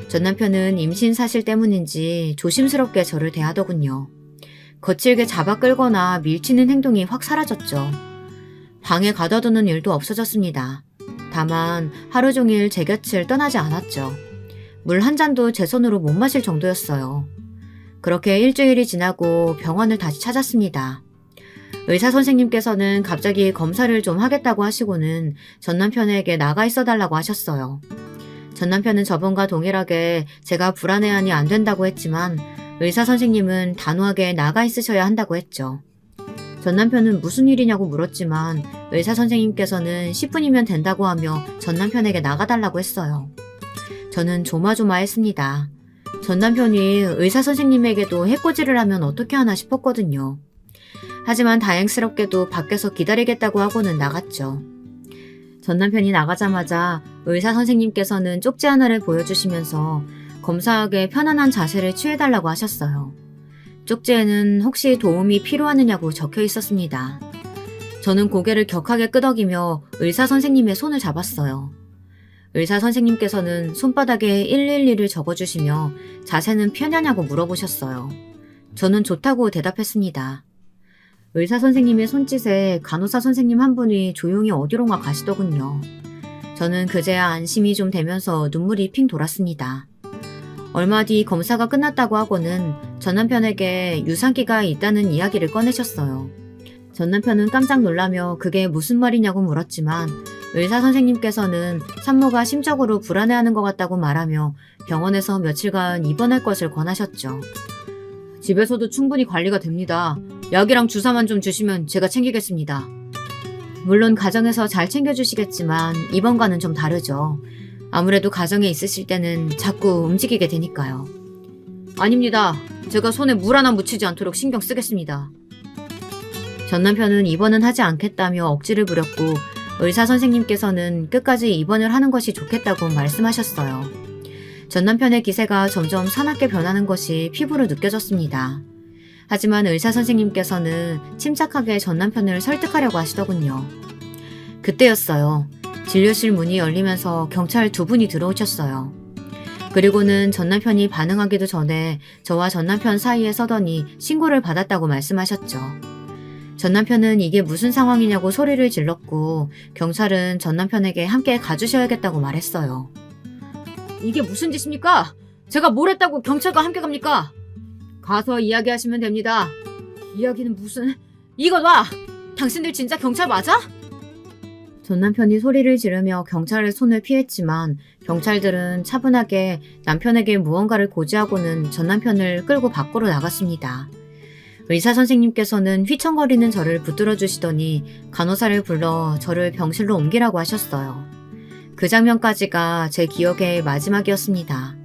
전 남편은 임신 사실 때문인지 조심스럽게 저를 대하더군요. 거칠게 잡아 끌거나 밀치는 행동이 확 사라졌죠. 방에 가둬두는 일도 없어졌습니다. 다만 하루 종일 제 곁을 떠나지 않았죠. 물 한 잔도 제 손으로 못 마실 정도였어요. 그렇게 일주일이 지나고 병원을 다시 찾았습니다. 의사 선생님께서는 갑자기 검사를 좀 하겠다고 하시고는 전 남편에게 나가 있어달라고 하셨어요. 전 남편은 저번과 동일하게 제가 불안해하니 안 된다고 했지만 의사 선생님은 단호하게 나가 있으셔야 한다고 했죠. 전 남편은 무슨 일이냐고 물었지만 의사 선생님께서는 10분이면 된다고 하며 전 남편에게 나가달라고 했어요. 저는 조마조마했습니다. 전 남편이 의사 선생님에게도 해코지를 하면 어떻게 하나 싶었거든요. 하지만 다행스럽게도 밖에서 기다리겠다고 하고는 나갔죠. 전 남편이 나가자마자 의사 선생님께서는 쪽지 하나를 보여주시면서 검사하게 편안한 자세를 취해달라고 하셨어요. 쪽지에는 혹시 도움이 필요하느냐고 적혀 있었습니다. 저는 고개를 격하게 끄덕이며 의사 선생님의 손을 잡았어요. 의사 선생님께서는 손바닥에 112를 적어주시며 자세는 편하냐고 물어보셨어요. 저는 좋다고 대답했습니다. 의사 선생님의 손짓에 간호사 선생님 한 분이 조용히 어디론가 가시더군요. 저는 그제야 안심이 좀 되면서 눈물이 핑 돌았습니다. 얼마 뒤 검사가 끝났다고 하고는 전 남편에게 유산기가 있다는 이야기를 꺼내셨어요. 전 남편은 깜짝 놀라며 그게 무슨 말이냐고 물었지만 의사 선생님께서는 산모가 심적으로 불안해하는 것 같다고 말하며 병원에서 며칠간 입원할 것을 권하셨죠. 집에서도 충분히 관리가 됩니다. 약이랑 주사만 좀 주시면 제가 챙기겠습니다. 물론 가정에서 잘 챙겨주시겠지만 입원과는 좀 다르죠. 아무래도 가정에 있으실 때는 자꾸 움직이게 되니까요. 아닙니다. 제가 손에 물 하나 묻히지 않도록 신경 쓰겠습니다. 전 남편은 입원은 하지 않겠다며 억지를 부렸고 의사 선생님께서는 끝까지 입원을 하는 것이 좋겠다고 말씀하셨어요. 전 남편의 기세가 점점 사납게 변하는 것이 피부로 느껴졌습니다. 하지만 의사 선생님께서는 침착하게 전 남편을 설득하려고 하시더군요. 그때였어요. 진료실 문이 열리면서 경찰 2분이 들어오셨어요. 그리고는 전 남편이 반응하기도 전에 저와 전 남편 사이에 서더니 신고를 받았다고 말씀하셨죠. 전 남편은 이게 무슨 상황이냐고 소리를 질렀고 경찰은 전 남편에게 함께 가주셔야겠다고 말했어요. 이게 무슨 짓입니까? 제가 뭘 했다고 경찰과 함께 갑니까? 가서 이야기하시면 됩니다. 이야기는 무슨... 이것 봐! 당신들 진짜 경찰 맞아? 전 남편이 소리를 지르며 경찰의 손을 피했지만 경찰들은 차분하게 남편에게 무언가를 고지하고는 전 남편을 끌고 밖으로 나갔습니다. 의사 선생님께서는 휘청거리는 저를 붙들어 주시더니 간호사를 불러 저를 병실로 옮기라고 하셨어요. 그 장면까지가 제 기억의 마지막이었습니다.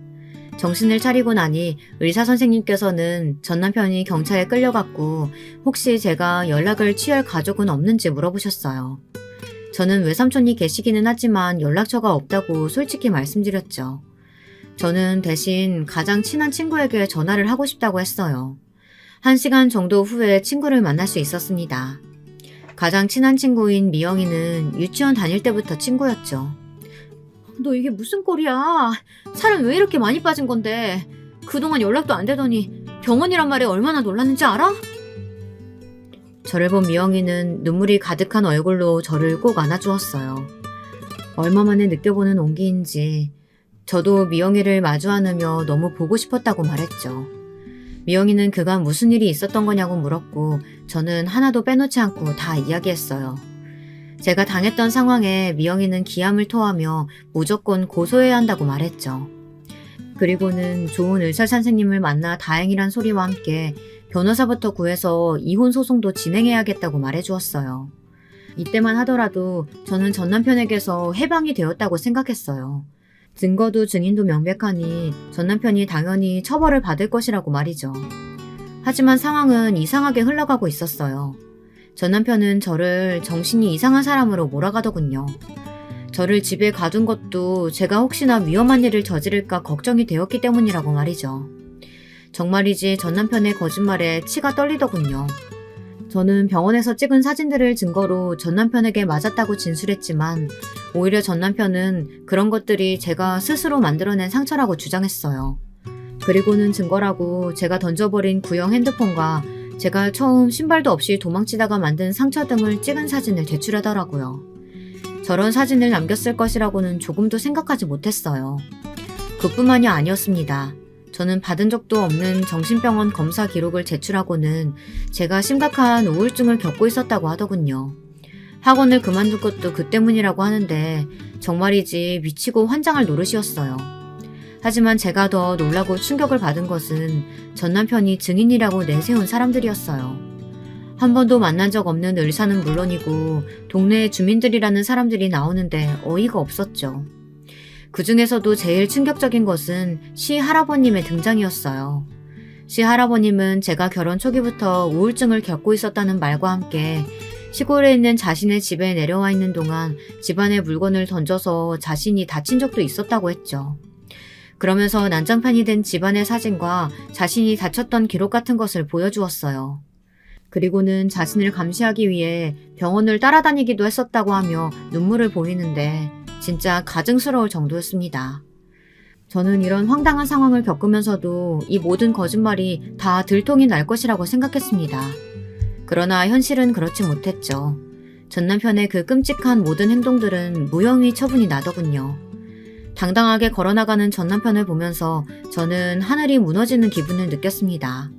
정신을 차리고 나니 의사 선생님께서는 전 남편이 경찰에 끌려갔고 혹시 제가 연락을 취할 가족은 없는지 물어보셨어요. 저는 외삼촌이 계시기는 하지만 연락처가 없다고 솔직히 말씀드렸죠. 저는 대신 가장 친한 친구에게 전화를 하고 싶다고 했어요. 1시간 정도 후에 친구를 만날 수 있었습니다. 가장 친한 친구인 미영이는 유치원 다닐 때부터 친구였죠. 너 이게 무슨 꼴이야? 살은 왜 이렇게 많이 빠진 건데? 그동안 연락도 안 되더니 병원이란 말에 얼마나 놀랐는지 알아? 저를 본 미영이는 눈물이 가득한 얼굴로 저를 꼭 안아주었어요. 얼마 만에 느껴보는 온기인지 저도 미영이를 마주 안으며 너무 보고 싶었다고 말했죠. 미영이는 그간 무슨 일이 있었던 거냐고 물었고 저는 하나도 빼놓지 않고 다 이야기했어요. 제가 당했던 상황에 미영이는 기함을 토하며 무조건 고소해야 한다고 말했죠. 그리고는 좋은 의사 선생님을 만나 다행이란 소리와 함께 변호사부터 구해서 이혼 소송도 진행해야겠다고 말해주었어요. 이때만 하더라도 저는 전 남편에게서 해방이 되었다고 생각했어요. 증거도 증인도 명백하니 전 남편이 당연히 처벌을 받을 것이라고 말이죠. 하지만 상황은 이상하게 흘러가고 있었어요. 전 남편은 저를 정신이 이상한 사람으로 몰아가더군요. 저를 집에 가둔 것도 제가 혹시나 위험한 일을 저지를까 걱정이 되었기 때문이라고 말이죠. 정말이지 전 남편의 거짓말에 치가 떨리더군요. 저는 병원에서 찍은 사진들을 증거로 전 남편에게 맞았다고 진술했지만 오히려 전 남편은 그런 것들이 제가 스스로 만들어낸 상처라고 주장했어요. 그리고는 증거라고 제가 던져버린 구형 핸드폰과 제가 처음 신발도 없이 도망치다가 만든 상처 등을 찍은 사진을 제출하더라고요. 저런 사진을 남겼을 것이라고는 조금도 생각하지 못했어요. 그뿐만이 아니었습니다. 저는 받은 적도 없는 정신병원 검사 기록을 제출하고는 제가 심각한 우울증을 겪고 있었다고 하더군요. 학원을 그만둔 것도 그 때문이라고 하는데 정말이지 미치고 환장할 노릇이었어요. 하지만 제가 더 놀라고 충격을 받은 것은 전 남편이 증인이라고 내세운 사람들이었어요. 한 번도 만난 적 없는 의사는 물론이고 동네 주민들이라는 사람들이 나오는데 어이가 없었죠. 그 중에서도 제일 충격적인 것은 시 할아버님의 등장이었어요. 시 할아버님은 제가 결혼 초기부터 우울증을 겪고 있었다는 말과 함께 시골에 있는 자신의 집에 내려와 있는 동안 집안의 물건을 던져서 자신이 다친 적도 있었다고 했죠. 그러면서 난장판이 된 집안의 사진과 자신이 다쳤던 기록 같은 것을 보여주었어요. 그리고는 자신을 감시하기 위해 병원을 따라다니기도 했었다고 하며 눈물을 보이는데 진짜 가증스러울 정도였습니다. 저는 이런 황당한 상황을 겪으면서도 이 모든 거짓말이 다 들통이 날 것이라고 생각했습니다. 그러나 현실은 그렇지 못했죠. 전 남편의 그 끔찍한 모든 행동들은 무혐의 처분이 나더군요. 당당하게 걸어나가는 전 남편을 보면서 저는 하늘이 무너지는 기분을 느꼈습니다.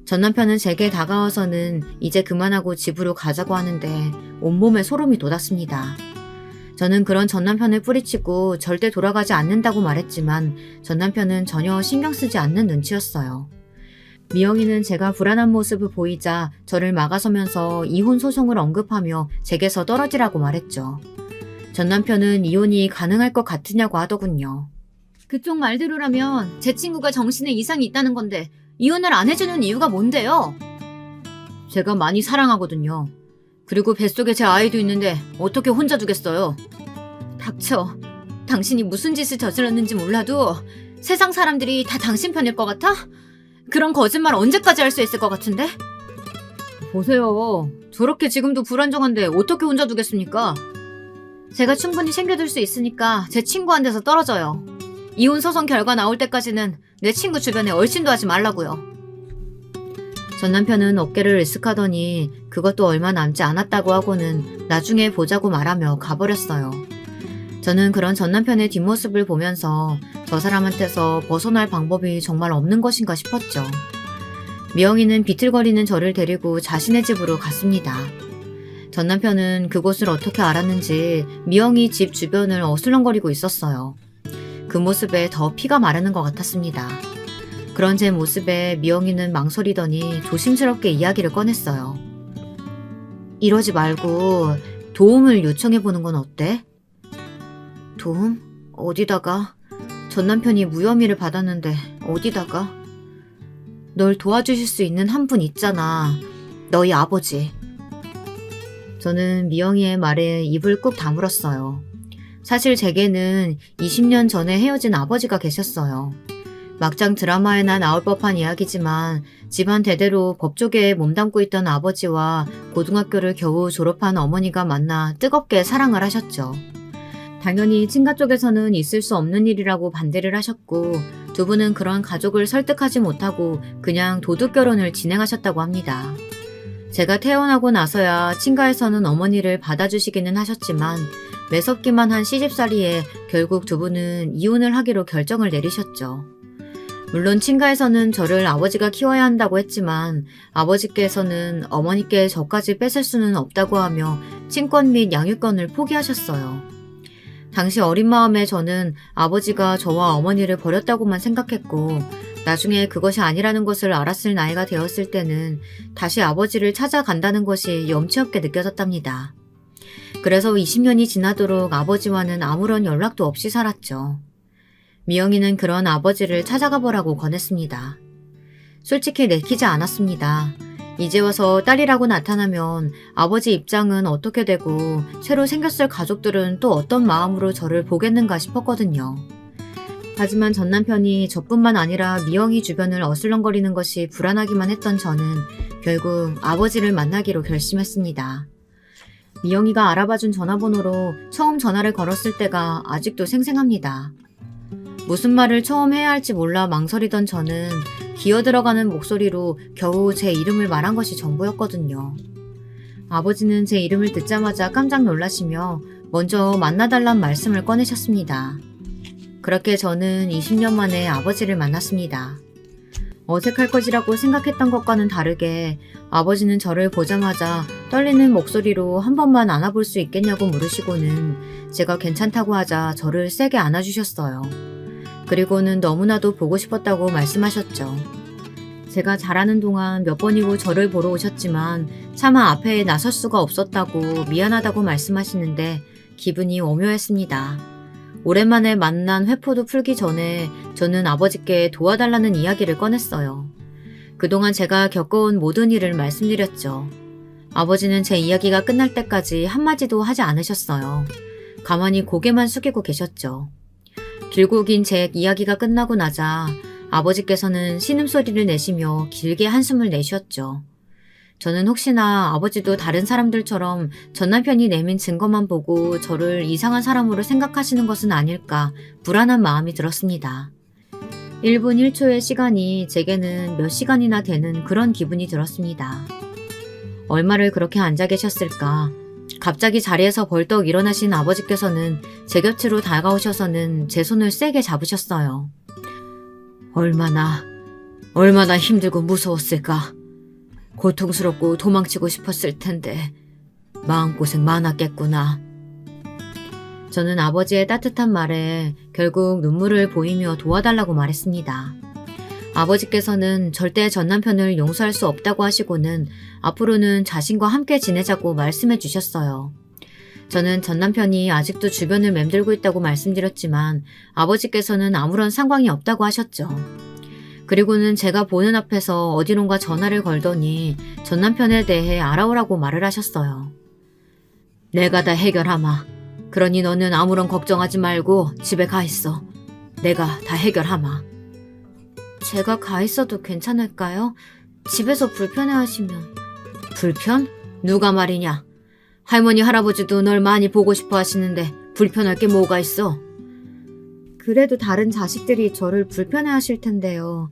전 남편은 제게 다가와서는 이제 그만하고 집으로 가자고 하는데 온몸에 소름이 돋았습니다. 저는 그런 전 남편을 뿌리치고 절대 돌아가지 않는다고 말했지만 전 남편은 전혀 신경 쓰지 않는 눈치였어요. 미영이는 제가 불안한 모습을 보이자 저를 막아서면서 이혼 소송을 언급하며 제게서 떨어지라고 말했죠. 전 남편은 이혼이 가능할 것 같으냐고 하더군요. 그쪽 말대로라면 제 친구가 정신에 이상이 있다는 건데 이혼을 안 해주는 이유가 뭔데요? 제가 많이 사랑하거든요. 그리고 뱃속에 제 아이도 있는데 어떻게 혼자 두겠어요? 닥쳐. 당신이 무슨 짓을 저질렀는지 몰라도 세상 사람들이 다 당신 편일 것 같아? 그런 거짓말 언제까지 할 수 있을 것 같은데? 보세요. 저렇게 지금도 불안정한데 어떻게 혼자 두겠습니까? 제가 충분히 챙겨줄 수 있으니까 제 친구한테서 떨어져요. 이혼 소송 결과 나올 때까지는 내 친구 주변에 얼씬도 하지 말라고요. 전 남편은 어깨를 으쓱하더니 그것도 얼마 남지 않았다고 하고는 나중에 보자고 말하며 가버렸어요. 저는 그런 전 남편의 뒷모습을 보면서 저 사람한테서 벗어날 방법이 정말 없는 것인가 싶었죠. 미영이는 비틀거리는 저를 데리고 자신의 집으로 갔습니다. 전 남편은 그곳을 어떻게 알았는지 미영이 집 주변을 어슬렁거리고 있었어요. 그 모습에 더 피가 마르는 것 같았습니다. 그런 제 모습에 미영이는 망설이더니 조심스럽게 이야기를 꺼냈어요. 이러지 말고 도움을 요청해보는 건 어때? 도움? 어디다가? 전 남편이 무혐의를 받았는데 어디다가? 널 도와주실 수 있는 한 분 있잖아. 너희 아버지. 저는 미영이의 말에 입을 꾹 다물었어요. 사실 제게는 20년 전에 헤어진 아버지가 계셨어요. 막장 드라마에나 나올 법한 이야기지만 집안 대대로 법조계에 몸담고 있던 아버지와 고등학교를 겨우 졸업한 어머니가 만나 뜨겁게 사랑을 하셨죠. 당연히 친가 쪽에서는 있을 수 없는 일이라고 반대를 하셨고 두 분은 그런 가족을 설득하지 못하고 그냥 도둑결혼을 진행하셨다고 합니다. 제가 태어나고 나서야 친가에서는 어머니를 받아주시기는 하셨지만 매섭기만 한 시집살이에 결국 두 분은 이혼을 하기로 결정을 내리셨죠. 물론 친가에서는 저를 아버지가 키워야 한다고 했지만 아버지께서는 어머니께 저까지 뺏을 수는 없다고 하며 친권 및 양육권을 포기하셨어요. 당시 어린 마음에 저는 아버지가 저와 어머니를 버렸다고만 생각했고 나중에 그것이 아니라는 것을 알았을 나이가 되었을 때는 다시 아버지를 찾아간다는 것이 염치 없게 느껴졌답니다. 그래서 20년이 지나도록 아버지와는 아무런 연락도 없이 살았죠. 미영이는 그런 아버지를 찾아가 보라고 권했습니다. 솔직히 내키지 않았습니다. 이제 와서 딸이라고 나타나면 아버지 입장은 어떻게 되고 새로 생겼을 가족들은 또 어떤 마음으로 저를 보겠는가 싶었거든요. 하지만 전 남편이 저뿐만 아니라 미영이 주변을 어슬렁거리는 것이 불안하기만 했던 저는 결국 아버지를 만나기로 결심했습니다. 미영이가 알아봐준 전화번호로 처음 전화를 걸었을 때가 아직도 생생합니다. 무슨 말을 처음 해야 할지 몰라 망설이던 저는 기어들어가는 목소리로 겨우 제 이름을 말한 것이 전부였거든요. 아버지는 제 이름을 듣자마자 깜짝 놀라시며 먼저 만나달란 말씀을 꺼내셨습니다. 그렇게 저는 20년 만에 아버지를 만났습니다. 어색할 것이라고 생각했던 것과는 다르게 아버지는 저를 보자마자 떨리는 목소리로 한 번만 안아볼 수 있겠냐고 물으시고는 제가 괜찮다고 하자 저를 세게 안아주셨어요. 그리고는 너무나도 보고 싶었다고 말씀하셨죠. 제가 자라는 동안 몇 번이고 저를 보러 오셨지만 차마 앞에 나설 수가 없었다고 미안하다고 말씀하시는데 기분이 오묘했습니다. 오랜만에 만난 회포도 풀기 전에 저는 아버지께 도와달라는 이야기를 꺼냈어요. 그동안 제가 겪어온 모든 일을 말씀드렸죠. 아버지는 제 이야기가 끝날 때까지 한마디도 하지 않으셨어요. 가만히 고개만 숙이고 계셨죠. 길고 긴 제 이야기가 끝나고 나자 아버지께서는 신음소리를 내시며 길게 한숨을 내쉬었죠. 저는 혹시나 아버지도 다른 사람들처럼 전 남편이 내민 증거만 보고 저를 이상한 사람으로 생각하시는 것은 아닐까 불안한 마음이 들었습니다. 1분 1초의 시간이 제게는 몇 시간이나 되는 그런 기분이 들었습니다. 얼마를 그렇게 앉아 계셨을까? 갑자기 자리에서 벌떡 일어나신 아버지께서는 제 곁으로 다가오셔서는 제 손을 세게 잡으셨어요. 얼마나 힘들고 무서웠을까. 고통스럽고 도망치고 싶었을 텐데 마음고생 많았겠구나. 저는 아버지의 따뜻한 말에 결국 눈물을 보이며 도와달라고 말했습니다. 아버지께서는 절대 전 남편을 용서할 수 없다고 하시고는 앞으로는 자신과 함께 지내자고 말씀해 주셨어요. 저는 전 남편이 아직도 주변을 맴돌고 있다고 말씀드렸지만 아버지께서는 아무런 상관이 없다고 하셨죠. 그리고는 제가 보는 앞에서 어디론가 전화를 걸더니 전 남편에 대해 알아오라고 말을 하셨어요. 내가 다 해결하마. 그러니 너는 아무런 걱정하지 말고 집에 가 있어. 내가 다 해결하마. 제가 가 있어도 괜찮을까요? 집에서 불편해하시면. 불편? 누가 말이냐? 할머니 할아버지도 널 많이 보고 싶어 하시는데 불편할 게 뭐가 있어? 그래도 다른 자식들이 저를 불편해하실 텐데요.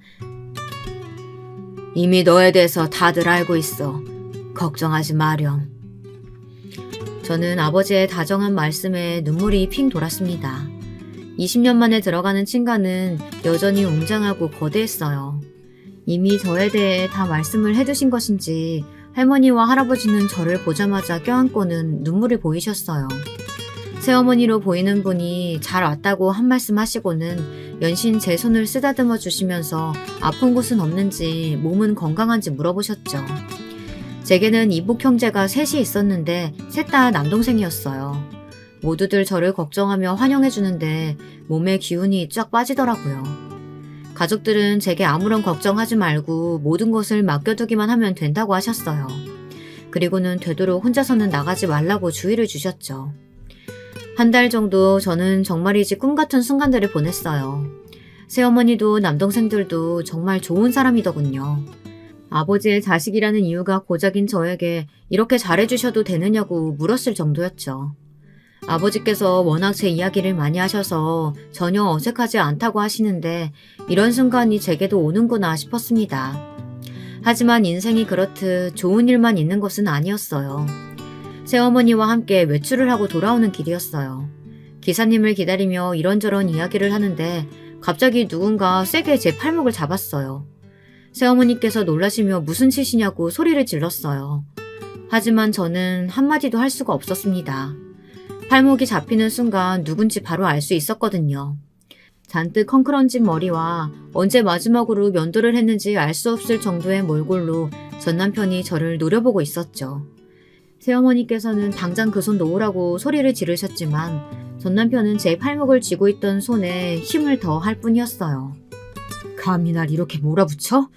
이미 너에 대해서 다들 알고 있어. 걱정하지 마렴. 저는 아버지의 다정한 말씀에 눈물이 핑 돌았습니다. 20년 만에 들어가는 친가는 여전히 웅장하고 거대했어요. 이미 저에 대해 다 말씀을 해두신 것인지 할머니와 할아버지는 저를 보자마자 껴안고는 눈물을 보이셨어요. 새어머니로 보이는 분이 잘 왔다고 한 말씀 하시고는 연신 제 손을 쓰다듬어 주시면서 아픈 곳은 없는지 몸은 건강한지 물어보셨죠. 제게는 이복 형제가 셋이 있었는데 셋 다 남동생이었어요. 모두들 저를 걱정하며 환영해주는데 몸에 기운이 쫙 빠지더라고요. 가족들은 제게 아무런 걱정하지 말고 모든 것을 맡겨두기만 하면 된다고 하셨어요. 그리고는 되도록 혼자서는 나가지 말라고 주의를 주셨죠. 한 달 정도 저는 정말이지 꿈같은 순간들을 보냈어요. 새어머니도 남동생들도 정말 좋은 사람이더군요. 아버지의 자식이라는 이유가 고작인 저에게 이렇게 잘해주셔도 되느냐고 물었을 정도였죠. 아버지께서 워낙 제 이야기를 많이 하셔서 전혀 어색하지 않다고 하시는데 이런 순간이 제게도 오는구나 싶었습니다. 하지만 인생이 그렇듯 좋은 일만 있는 것은 아니었어요. 새어머니와 함께 외출을 하고 돌아오는 길이었어요. 기사님을 기다리며 이런저런 이야기를 하는데 갑자기 누군가 세게 제 팔목을 잡았어요. 새어머니께서 놀라시며 무슨 짓이냐고 소리를 질렀어요. 하지만 저는 한마디도 할 수가 없었습니다. 팔목이 잡히는 순간 누군지 바로 알 수 있었거든요. 잔뜩 헝클어진 머리와 언제 마지막으로 면도를 했는지 알 수 없을 정도의 몰골로 전 남편이 저를 노려보고 있었죠. 새어머니께서는 당장 그 손 놓으라고 소리를 지르셨지만 전 남편은 제 팔목을 쥐고 있던 손에 힘을 더 할 뿐이었어요. 감히 날 이렇게 몰아붙여?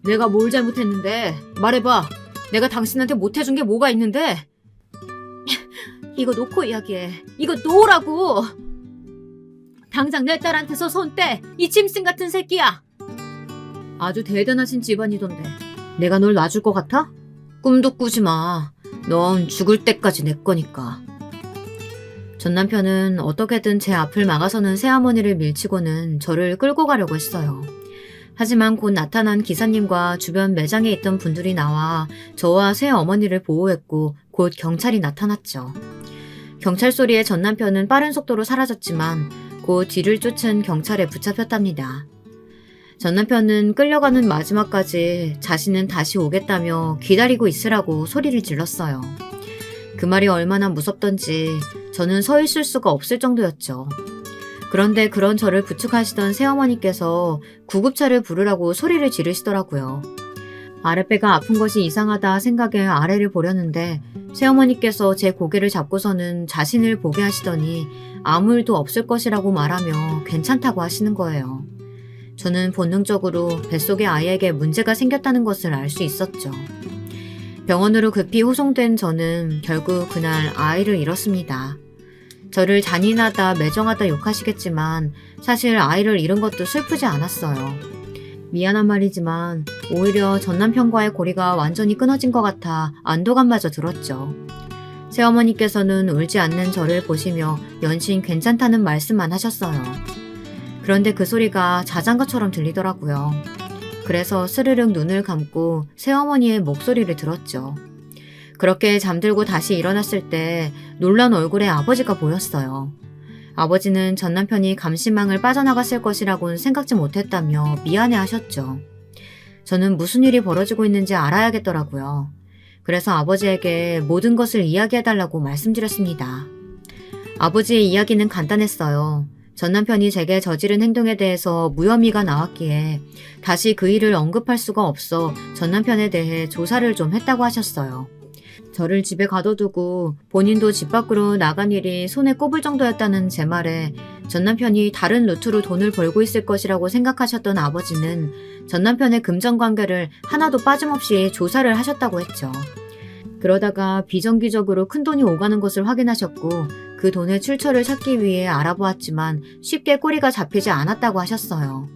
내가 뭘 잘못했는데? 말해봐. 내가 당신한테 못해준 게 뭐가 있는데? 이거 놓고 이야기해. 이거 놓으라고! 당장 내 딸한테서 손 떼! 이 짐승 같은 새끼야! 아주 대단하신 집안이던데 내가 널 놔줄 것 같아? 꿈도 꾸지 마. 넌 죽을 때까지 내 거니까. 전 남편은 어떻게든 제 앞을 막아서는 새어머니를 밀치고는 저를 끌고 가려고 했어요. 하지만 곧 나타난 기사님과 주변 매장에 있던 분들이 나와 저와 새어머니를 보호했고 곧 경찰이 나타났죠. 경찰 소리에 전 남편은 빠른 속도로 사라졌지만 곧 뒤를 쫓은 경찰에 붙잡혔답니다. 전 남편은 끌려가는 마지막까지 자신은 다시 오겠다며 기다리고 있으라고 소리를 질렀어요. 그 말이 얼마나 무섭던지 저는 서 있을 수가 없을 정도였죠. 그런데 그런 저를 부축하시던 새어머니께서 구급차를 부르라고 소리를 지르시더라고요. 아랫배가 아픈 것이 이상하다 생각에 아래를 보려는데 새어머니께서 제 고개를 잡고서는 자신을 보게 하시더니 아무 일도 없을 것이라고 말하며 괜찮다고 하시는 거예요. 저는 본능적으로 뱃속의 아이에게 문제가 생겼다는 것을 알 수 있었죠. 병원으로 급히 호송된 저는 결국 그날 아이를 잃었습니다. 저를 잔인하다, 매정하다 욕하시겠지만 사실 아이를 잃은 것도 슬프지 않았어요. 미안한 말이지만 오히려 전 남편과의 고리가 완전히 끊어진 것 같아 안도감마저 들었죠. 새어머니께서는 울지 않는 저를 보시며 연신 괜찮다는 말씀만 하셨어요. 그런데 그 소리가 자장가처럼 들리더라고요. 그래서 스르륵 눈을 감고 새어머니의 목소리를 들었죠. 그렇게 잠들고 다시 일어났을 때 놀란 얼굴의 아버지가 보였어요. 아버지는 전 남편이 감시망을 빠져나갔을 것이라고는 생각지 못했다며 미안해 하셨죠. 저는 무슨 일이 벌어지고 있는지 알아야겠더라고요. 그래서 아버지에게 모든 것을 이야기해달라고 말씀드렸습니다. 아버지의 이야기는 간단했어요. 전 남편이 제게 저지른 행동에 대해서 무혐의가 나왔기에 다시 그 일을 언급할 수가 없어 전 남편에 대해 조사를 좀 했다고 하셨어요. 저를 집에 가둬두고 본인도 집 밖으로 나간 일이 손에 꼽을 정도였다는 제 말에 전 남편이 다른 루트로 돈을 벌고 있을 것이라고 생각하셨던 아버지는 전 남편의 금전관계를 하나도 빠짐없이 조사를 하셨다고 했죠. 그러다가 비정기적으로 큰돈이 오가는 것을 확인하셨고 그 돈의 출처를 찾기 위해 알아보았지만 쉽게 꼬리가 잡히지 않았다고 하셨어요.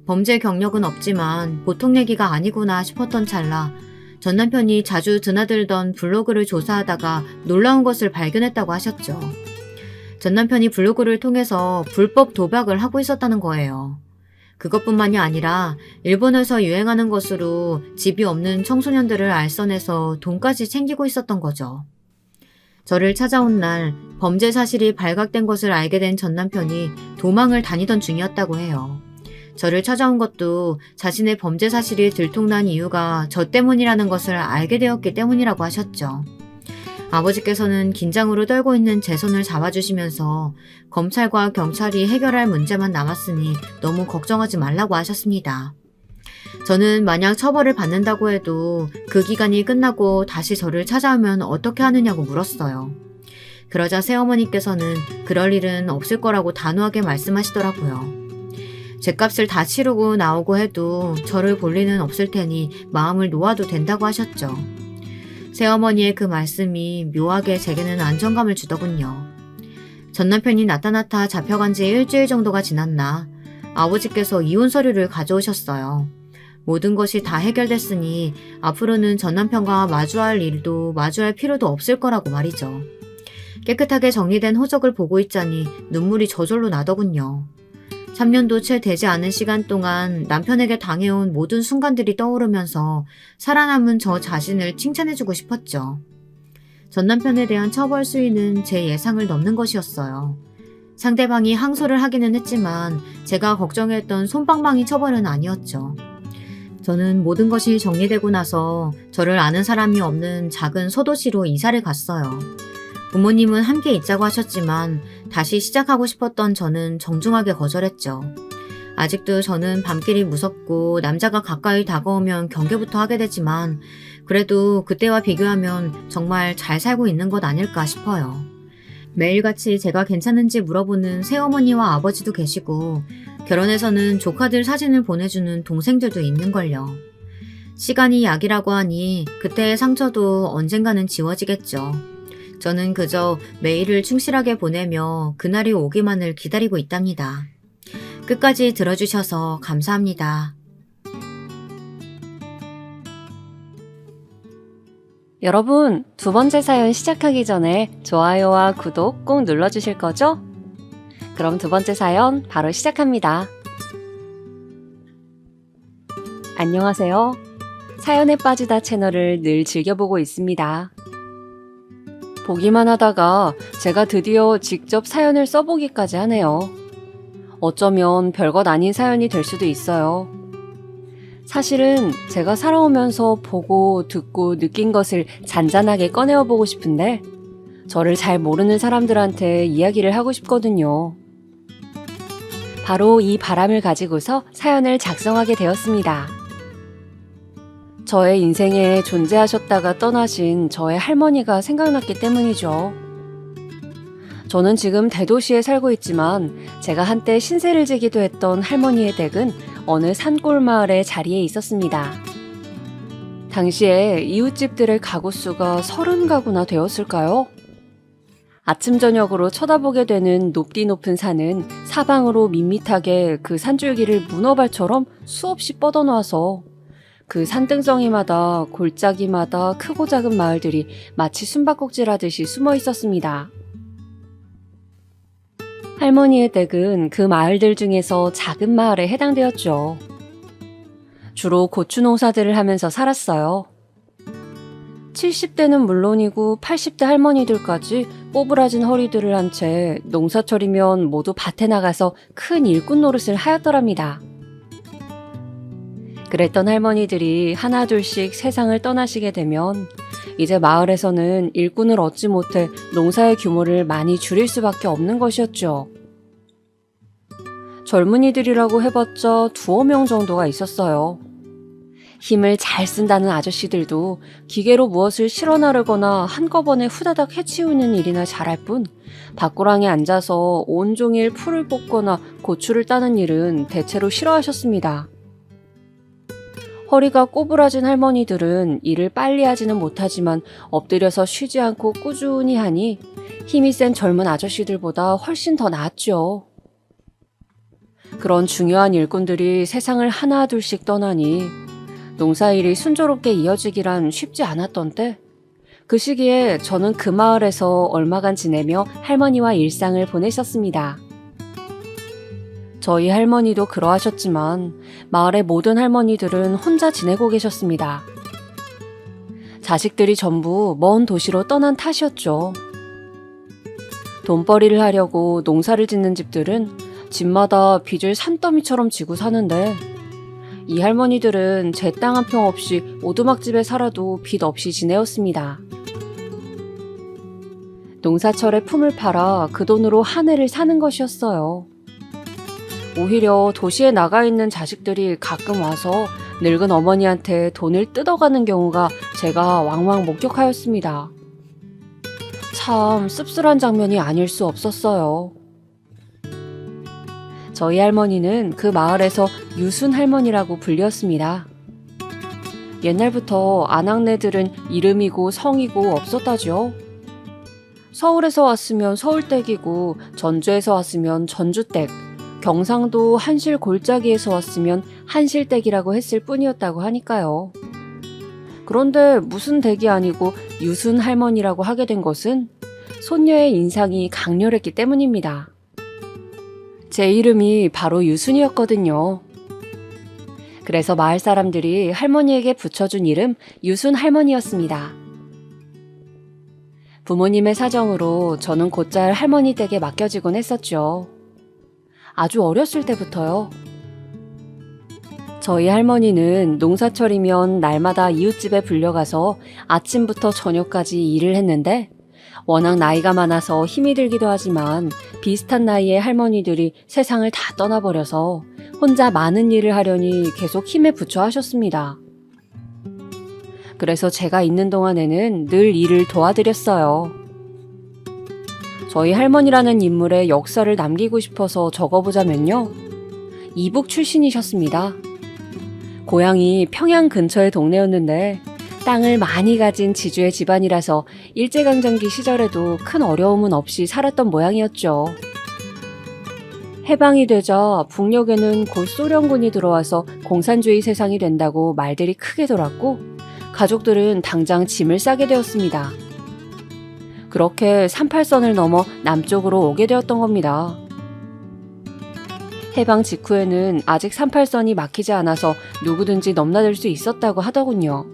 범죄 경력은 없지만 보통 얘기가 아니구나 싶었던 찰나 전 남편이 자주 드나들던 블로그를 조사하다가 놀라운 것을 발견했다고 하셨죠. 전 남편이 블로그를 통해서 불법 도박을 하고 있었다는 거예요. 그것뿐만이 아니라 일본에서 유행하는 것으로 집이 없는 청소년들을 알선해서 돈까지 챙기고 있었던 거죠. 저를 찾아온 날 범죄 사실이 발각된 것을 알게 된 전 남편이 도망을 다니던 중이었다고 해요. 저를 찾아온 것도 자신의 범죄 사실이 들통난 이유가 저 때문이라는 것을 알게 되었기 때문이라고 하셨죠. 아버지께서는 긴장으로 떨고 있는 제 손을 잡아주시면서 검찰과 경찰이 해결할 문제만 남았으니 너무 걱정하지 말라고 하셨습니다. 저는 만약 처벌을 받는다고 해도 그 기간이 끝나고 다시 저를 찾아오면 어떻게 하느냐고 물었어요. 그러자 새어머니께서는 그럴 일은 없을 거라고 단호하게 말씀하시더라고요. 죗값을 다 치르고 나오고 해도 저를 볼 리는 없을 테니 마음을 놓아도 된다고 하셨죠. 새어머니의 그 말씀이 묘하게 제게는 안정감을 주더군요. 전 남편이 나타나타 잡혀간 지 일주일 정도가 지났나 아버지께서 이혼 서류를 가져오셨어요. 모든 것이 다 해결됐으니 앞으로는 전 남편과 마주할 일도 마주할 필요도 없을 거라고 말이죠. 깨끗하게 정리된 호적을 보고 있자니 눈물이 저절로 나더군요. 3년도 채 되지 않은 시간 동안 남편에게 당해온 모든 순간들이 떠오르면서 살아남은 저 자신을 칭찬해주고 싶었죠. 전 남편에 대한 처벌 수위는 제 예상을 넘는 것이었어요. 상대방이 항소를 하기는 했지만 제가 걱정했던 솜방망이 처벌은 아니었죠. 저는 모든 것이 정리되고 나서 저를 아는 사람이 없는 작은 소도시로 이사를 갔어요. 부모님은 함께 있자고 하셨지만 다시 시작하고 싶었던 저는 정중하게 거절했죠. 아직도 저는 밤길이 무섭고 남자가 가까이 다가오면 경계부터 하게 되지만 그래도 그때와 비교하면 정말 잘 살고 있는 것 아닐까 싶어요. 매일같이 제가 괜찮은지 물어보는 새어머니와 아버지도 계시고 결혼해서는 조카들 사진을 보내주는 동생들도 있는걸요. 시간이 약이라고 하니 그때의 상처도 언젠가는 지워지겠죠. 저는 그저 매일을 충실하게 보내며 그날이 오기만을 기다리고 있답니다. 끝까지 들어주셔서 감사합니다. 여러분, 두 번째 사연 시작하기 전에 좋아요와 구독 꼭 눌러주실 거죠? 그럼 두 번째 사연 바로 시작합니다. 안녕하세요. 사연에 빠지다 채널을 늘 즐겨보고 있습니다. 보기만 하다가 제가 드디어 직접 사연을 써보기까지 하네요. 어쩌면 별것 아닌 사연이 될 수도 있어요. 사실은 제가 살아오면서 보고 듣고 느낀 것을 잔잔하게 꺼내어보고 싶은데 저를 잘 모르는 사람들한테 이야기를 하고 싶거든요. 바로 이 바람을 가지고서 사연을 작성하게 되었습니다. 저의 인생에 존재하셨다가 떠나신 저의 할머니가 생각났기 때문이죠. 저는 지금 대도시에 살고 있지만 제가 한때 신세를 지기도 했던 할머니의 댁은 어느 산골 마을의 자리에 있었습니다. 당시에 이웃집들의 가구 수가 30가구나 되었을까요? 아침 저녁으로 쳐다보게 되는 높디 높은 산은 사방으로 밋밋하게 그 산줄기를 문어발처럼 수없이 뻗어놔서 그 산등성이마다 골짜기마다 크고 작은 마을들이 마치 숨바꼭질하듯이 숨어 있었습니다. 할머니의 댁은 그 마을들 중에서 작은 마을에 해당되었죠. 주로 고추 농사들을 하면서 살았어요. 70대는 물론이고 80대 할머니들까지 꼬부라진 허리들을 한 채 농사철이면 모두 밭에 나가서 큰 일꾼 노릇을 하였더랍니다. 그랬던 할머니들이 하나둘씩 세상을 떠나시게 되면 이제 마을에서는 일꾼을 얻지 못해 농사의 규모를 많이 줄일 수밖에 없는 것이었죠. 젊은이들이라고 해봤자 두어 명 정도가 있었어요. 힘을 잘 쓴다는 아저씨들도 기계로 무엇을 실어 나르거나 한꺼번에 후다닥 해치우는 일이나 잘할 뿐 밭고랑에 앉아서 온종일 풀을 뽑거나 고추를 따는 일은 대체로 싫어하셨습니다. 허리가 꼬부라진 할머니들은 일을 빨리 하지는 못하지만 엎드려서 쉬지 않고 꾸준히 하니 힘이 센 젊은 아저씨들보다 훨씬 더 나았죠. 그런 중요한 일꾼들이 세상을 하나둘씩 떠나니 농사일이 순조롭게 이어지기란 쉽지 않았던 때, 그 시기에 저는 그 마을에서 얼마간 지내며 할머니와 일상을 보내셨습니다. 저희 할머니도 그러하셨지만 마을의 모든 할머니들은 혼자 지내고 계셨습니다. 자식들이 전부 먼 도시로 떠난 탓이었죠. 돈벌이를 하려고 농사를 짓는 집들은 집마다 빚을 산더미처럼 지고 사는데 이 할머니들은 제 땅 한 평 없이 오두막집에 살아도 빚 없이 지내었습니다. 농사철에 품을 팔아 그 돈으로 한 해를 사는 것이었어요. 오히려 도시에 나가 있는 자식들이 가끔 와서 늙은 어머니한테 돈을 뜯어가는 경우가 제가 왕왕 목격하였습니다. 참 씁쓸한 장면이 아닐 수 없었어요. 저희 할머니는 그 마을에서 유순 할머니라고 불렸습니다. 옛날부터 아낙네들은 이름이고 성이고 없었다죠. 서울에서 왔으면 서울댁이고 전주에서 왔으면 전주댁, 경상도 한실 골짜기에서 왔으면 한실댁이라고 했을 뿐이었다고 하니까요. 그런데 무슨 댁이 아니고 유순 할머니라고 하게 된 것은 손녀의 인상이 강렬했기 때문입니다. 제 이름이 바로 유순이었거든요. 그래서 마을 사람들이 할머니에게 붙여준 이름 유순 할머니였습니다. 부모님의 사정으로 저는 곧잘 할머니 댁에 맡겨지곤 했었죠. 아주 어렸을 때부터요. 저희 할머니는 농사철이면 날마다 이웃집에 불려가서 아침부터 저녁까지 일을 했는데 워낙 나이가 많아서 힘이 들기도 하지만 비슷한 나이의 할머니들이 세상을 다 떠나버려서 혼자 많은 일을 하려니 계속 힘에 부처 하셨습니다. 그래서 제가 있는 동안에는 늘 일을 도와드렸어요. 저희 할머니라는 인물의 역사를 남기고 싶어서 적어보자면요. 이북 출신이셨습니다. 고향이 평양 근처의 동네였는데 땅을 많이 가진 지주의 집안이라서 일제강점기 시절에도 큰 어려움은 없이 살았던 모양이었죠. 해방이 되자 북녘에는 곧 소련군이 들어와서 공산주의 세상이 된다고 말들이 크게 돌았고 가족들은 당장 짐을 싸게 되었습니다. 그렇게 38선을 넘어 남쪽으로 오게 되었던 겁니다. 해방 직후에는 아직 38선이 막히지 않아서 누구든지 넘나들 수 있었다고 하더군요.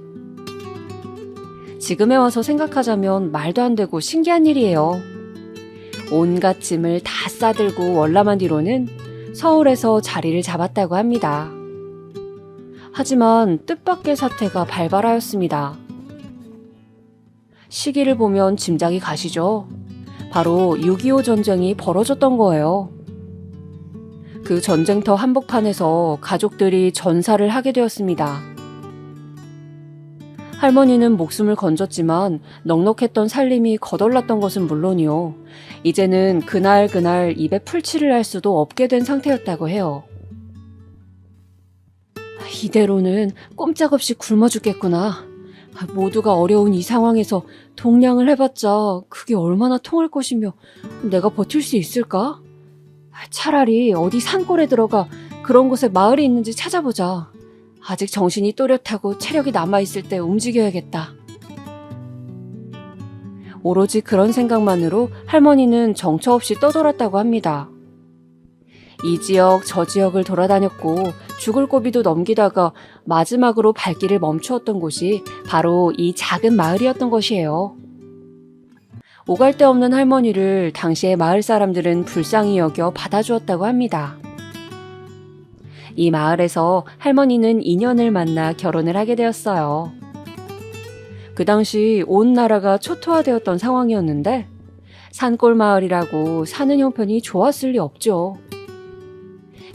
지금에 와서 생각하자면 말도 안 되고 신기한 일이에요. 온갖 짐을 다 싸들고 월남한 뒤로는 서울에서 자리를 잡았다고 합니다. 하지만 뜻밖의 사태가 발발하였습니다. 시기를 보면 짐작이 가시죠? 바로 6.25 전쟁이 벌어졌던 거예요. 그 전쟁터 한복판에서 가족들이 전사를 하게 되었습니다. 할머니는 목숨을 건졌지만 넉넉했던 살림이 거덜났던 것은 물론이요. 이제는 그날 입에 풀칠을 할 수도 없게 된 상태였다고 해요. 이대로는 꼼짝없이 굶어 죽겠구나. 모두가 어려운 이 상황에서 동량을 해봤자 그게 얼마나 통할 것이며 내가 버틸 수 있을까? 차라리 어디 산골에 들어가 그런 곳에 마을이 있는지 찾아보자. 아직 정신이 또렷하고 체력이 남아있을 때 움직여야겠다. 오로지 그런 생각만으로 할머니는 정처 없이 떠돌았다고 합니다. 이 지역 저 지역을 돌아다녔고 죽을 고비도 넘기다가 마지막으로 발길을 멈추었던 곳이 바로 이 작은 마을이었던 것이에요. 오갈 데 없는 할머니를 당시의 마을 사람들은 불쌍히 여겨 받아주었다고 합니다. 이 마을에서 할머니는 인연을 만나 결혼을 하게 되었어요. 그 당시 온 나라가 초토화되었던 상황이었는데 산골 마을이라고 사는 형편이 좋았을 리 없죠.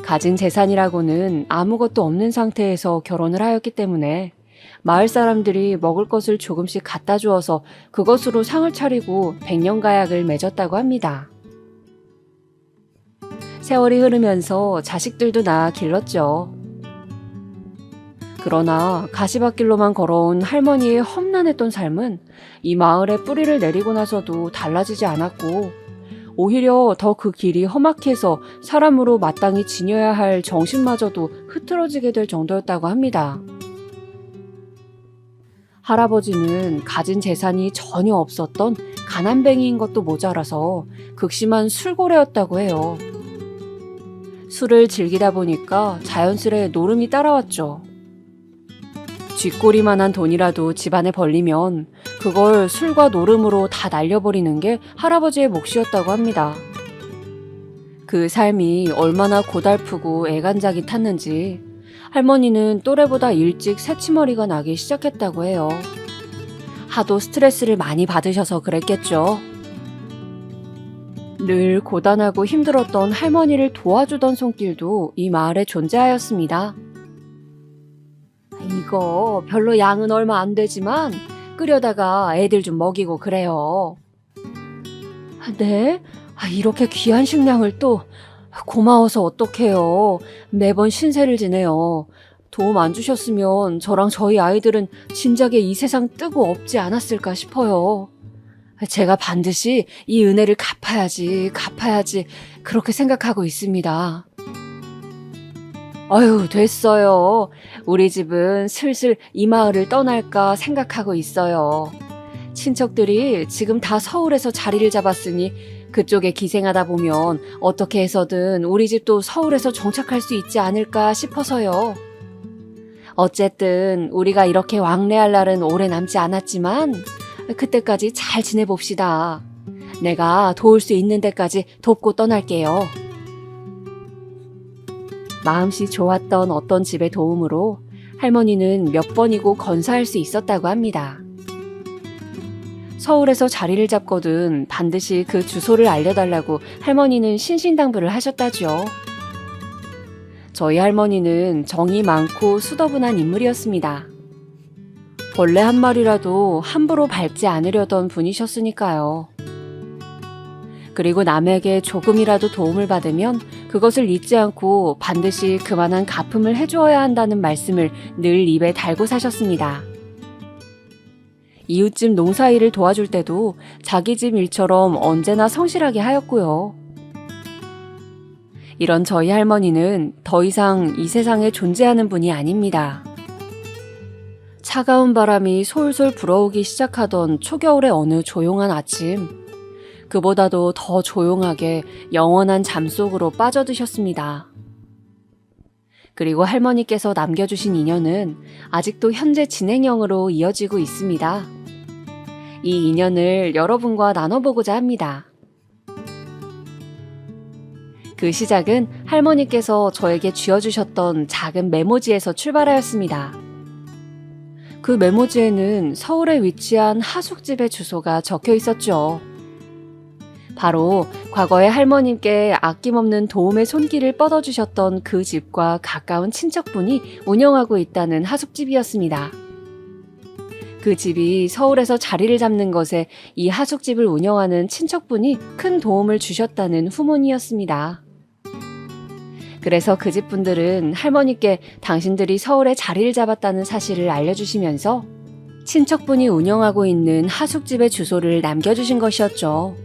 가진 재산이라고는 아무것도 없는 상태에서 결혼을 하였기 때문에 마을 사람들이 먹을 것을 조금씩 갖다 주어서 그것으로 상을 차리고 백년가약을 맺었다고 합니다. 세월이 흐르면서 자식들도 낳아 길렀죠. 그러나 가시밭길로만 걸어온 할머니의 험난했던 삶은 이 마을에 뿌리를 내리고 나서도 달라지지 않았고 오히려 더 그 길이 험악해서 사람으로 마땅히 지녀야 할 정신마저도 흐트러지게 될 정도였다고 합니다. 할아버지는 가진 재산이 전혀 없었던 가난뱅이인 것도 모자라서 극심한 술고래였다고 해요. 술을 즐기다 보니까 자연스레 노름이 따라왔죠. 쥐꼬리만한 돈이라도 집안에 벌리면 그걸 술과 노름으로 다 날려버리는 게 할아버지의 몫이었다고 합니다. 그 삶이 얼마나 고달프고 애간작이 탔는지 할머니는 또래보다 일찍 새치머리가 나기 시작했다고 해요. 하도 스트레스를 많이 받으셔서 그랬겠죠. 늘 고단하고 힘들었던 할머니를 도와주던 손길도 이 마을에 존재하였습니다. 이거 별로 양은 얼마 안 되지만 끓여다가 애들 좀 먹이고 그래요. 네? 이렇게 귀한 식량을 또 고마워서 어떡해요. 매번 신세를 지내요. 도움 안 주셨으면 저랑 저희 아이들은 진작에 이 세상 뜨고 없지 않았을까 싶어요. 제가 반드시 이 은혜를 갚아야지 그렇게 생각하고 있습니다. 아유, 됐어요. 우리 집은 슬슬 이 마을을 떠날까 생각하고 있어요. 친척들이 지금 다 서울에서 자리를 잡았으니 그쪽에 기생하다 보면 어떻게 해서든 우리 집도 서울에서 정착할 수 있지 않을까 싶어서요. 어쨌든 우리가 이렇게 왕래할 날은 오래 남지 않았지만 그때까지 잘 지내봅시다. 내가 도울 수 있는 데까지 돕고 떠날게요. 마음씨 좋았던 어떤 집의 도움으로 할머니는 몇 번이고 건사할 수 있었다고 합니다. 서울에서 자리를 잡거든 반드시 그 주소를 알려달라고 할머니는 신신당부를 하셨다죠. 저희 할머니는 정이 많고 수더분한 인물이었습니다. 벌레 한 마리라도 함부로 밟지 않으려던 분이셨으니까요. 그리고 남에게 조금이라도 도움을 받으면 그것을 잊지 않고 반드시 그만한 갚음을 해주어야 한다는 말씀을 늘 입에 달고 사셨습니다. 이웃집 농사일을 도와줄 때도 자기 집 일처럼 언제나 성실하게 하였고요. 이런 저희 할머니는 더 이상 이 세상에 존재하는 분이 아닙니다. 차가운 바람이 솔솔 불어오기 시작하던 초겨울의 어느 조용한 아침, 그보다도 더 조용하게 영원한 잠 속으로 빠져드셨습니다. 그리고 할머니께서 남겨주신 인연은 아직도 현재 진행형으로 이어지고 있습니다. 이 인연을 여러분과 나눠보고자 합니다. 그 시작은 할머니께서 저에게 쥐어주셨던 작은 메모지에서 출발하였습니다. 그 메모지에는 서울에 위치한 하숙집의 주소가 적혀 있었죠. 바로 과거에 할머님께 아낌없는 도움의 손길을 뻗어주셨던 그 집과 가까운 친척분이 운영하고 있다는 하숙집이었습니다. 그 집이 서울에서 자리를 잡는 것에 이 하숙집을 운영하는 친척분이 큰 도움을 주셨다는 후문이었습니다. 그래서 그 집분들은 할머니께 당신들이 서울에 자리를 잡았다는 사실을 알려주시면서 친척분이 운영하고 있는 하숙집의 주소를 남겨주신 것이었죠.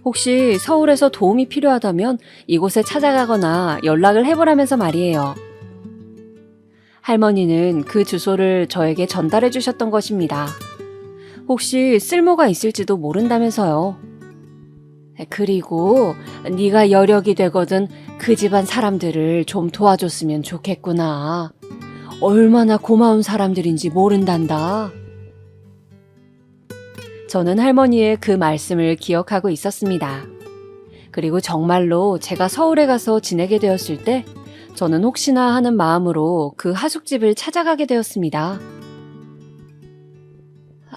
혹시 서울에서 도움이 필요하다면 이곳에 찾아가거나 연락을 해보라면서 말이에요. 할머니는 그 주소를 저에게 전달해 주셨던 것입니다. 혹시 쓸모가 있을지도 모른다면서요. 그리고 네가 여력이 되거든 그 집안 사람들을 좀 도와줬으면 좋겠구나. 얼마나 고마운 사람들인지 모른단다. 저는 할머니의 그 말씀을 기억하고 있었습니다. 그리고 정말로 제가 서울에 가서 지내게 되었을 때 저는 혹시나 하는 마음으로 그 하숙집을 찾아가게 되었습니다.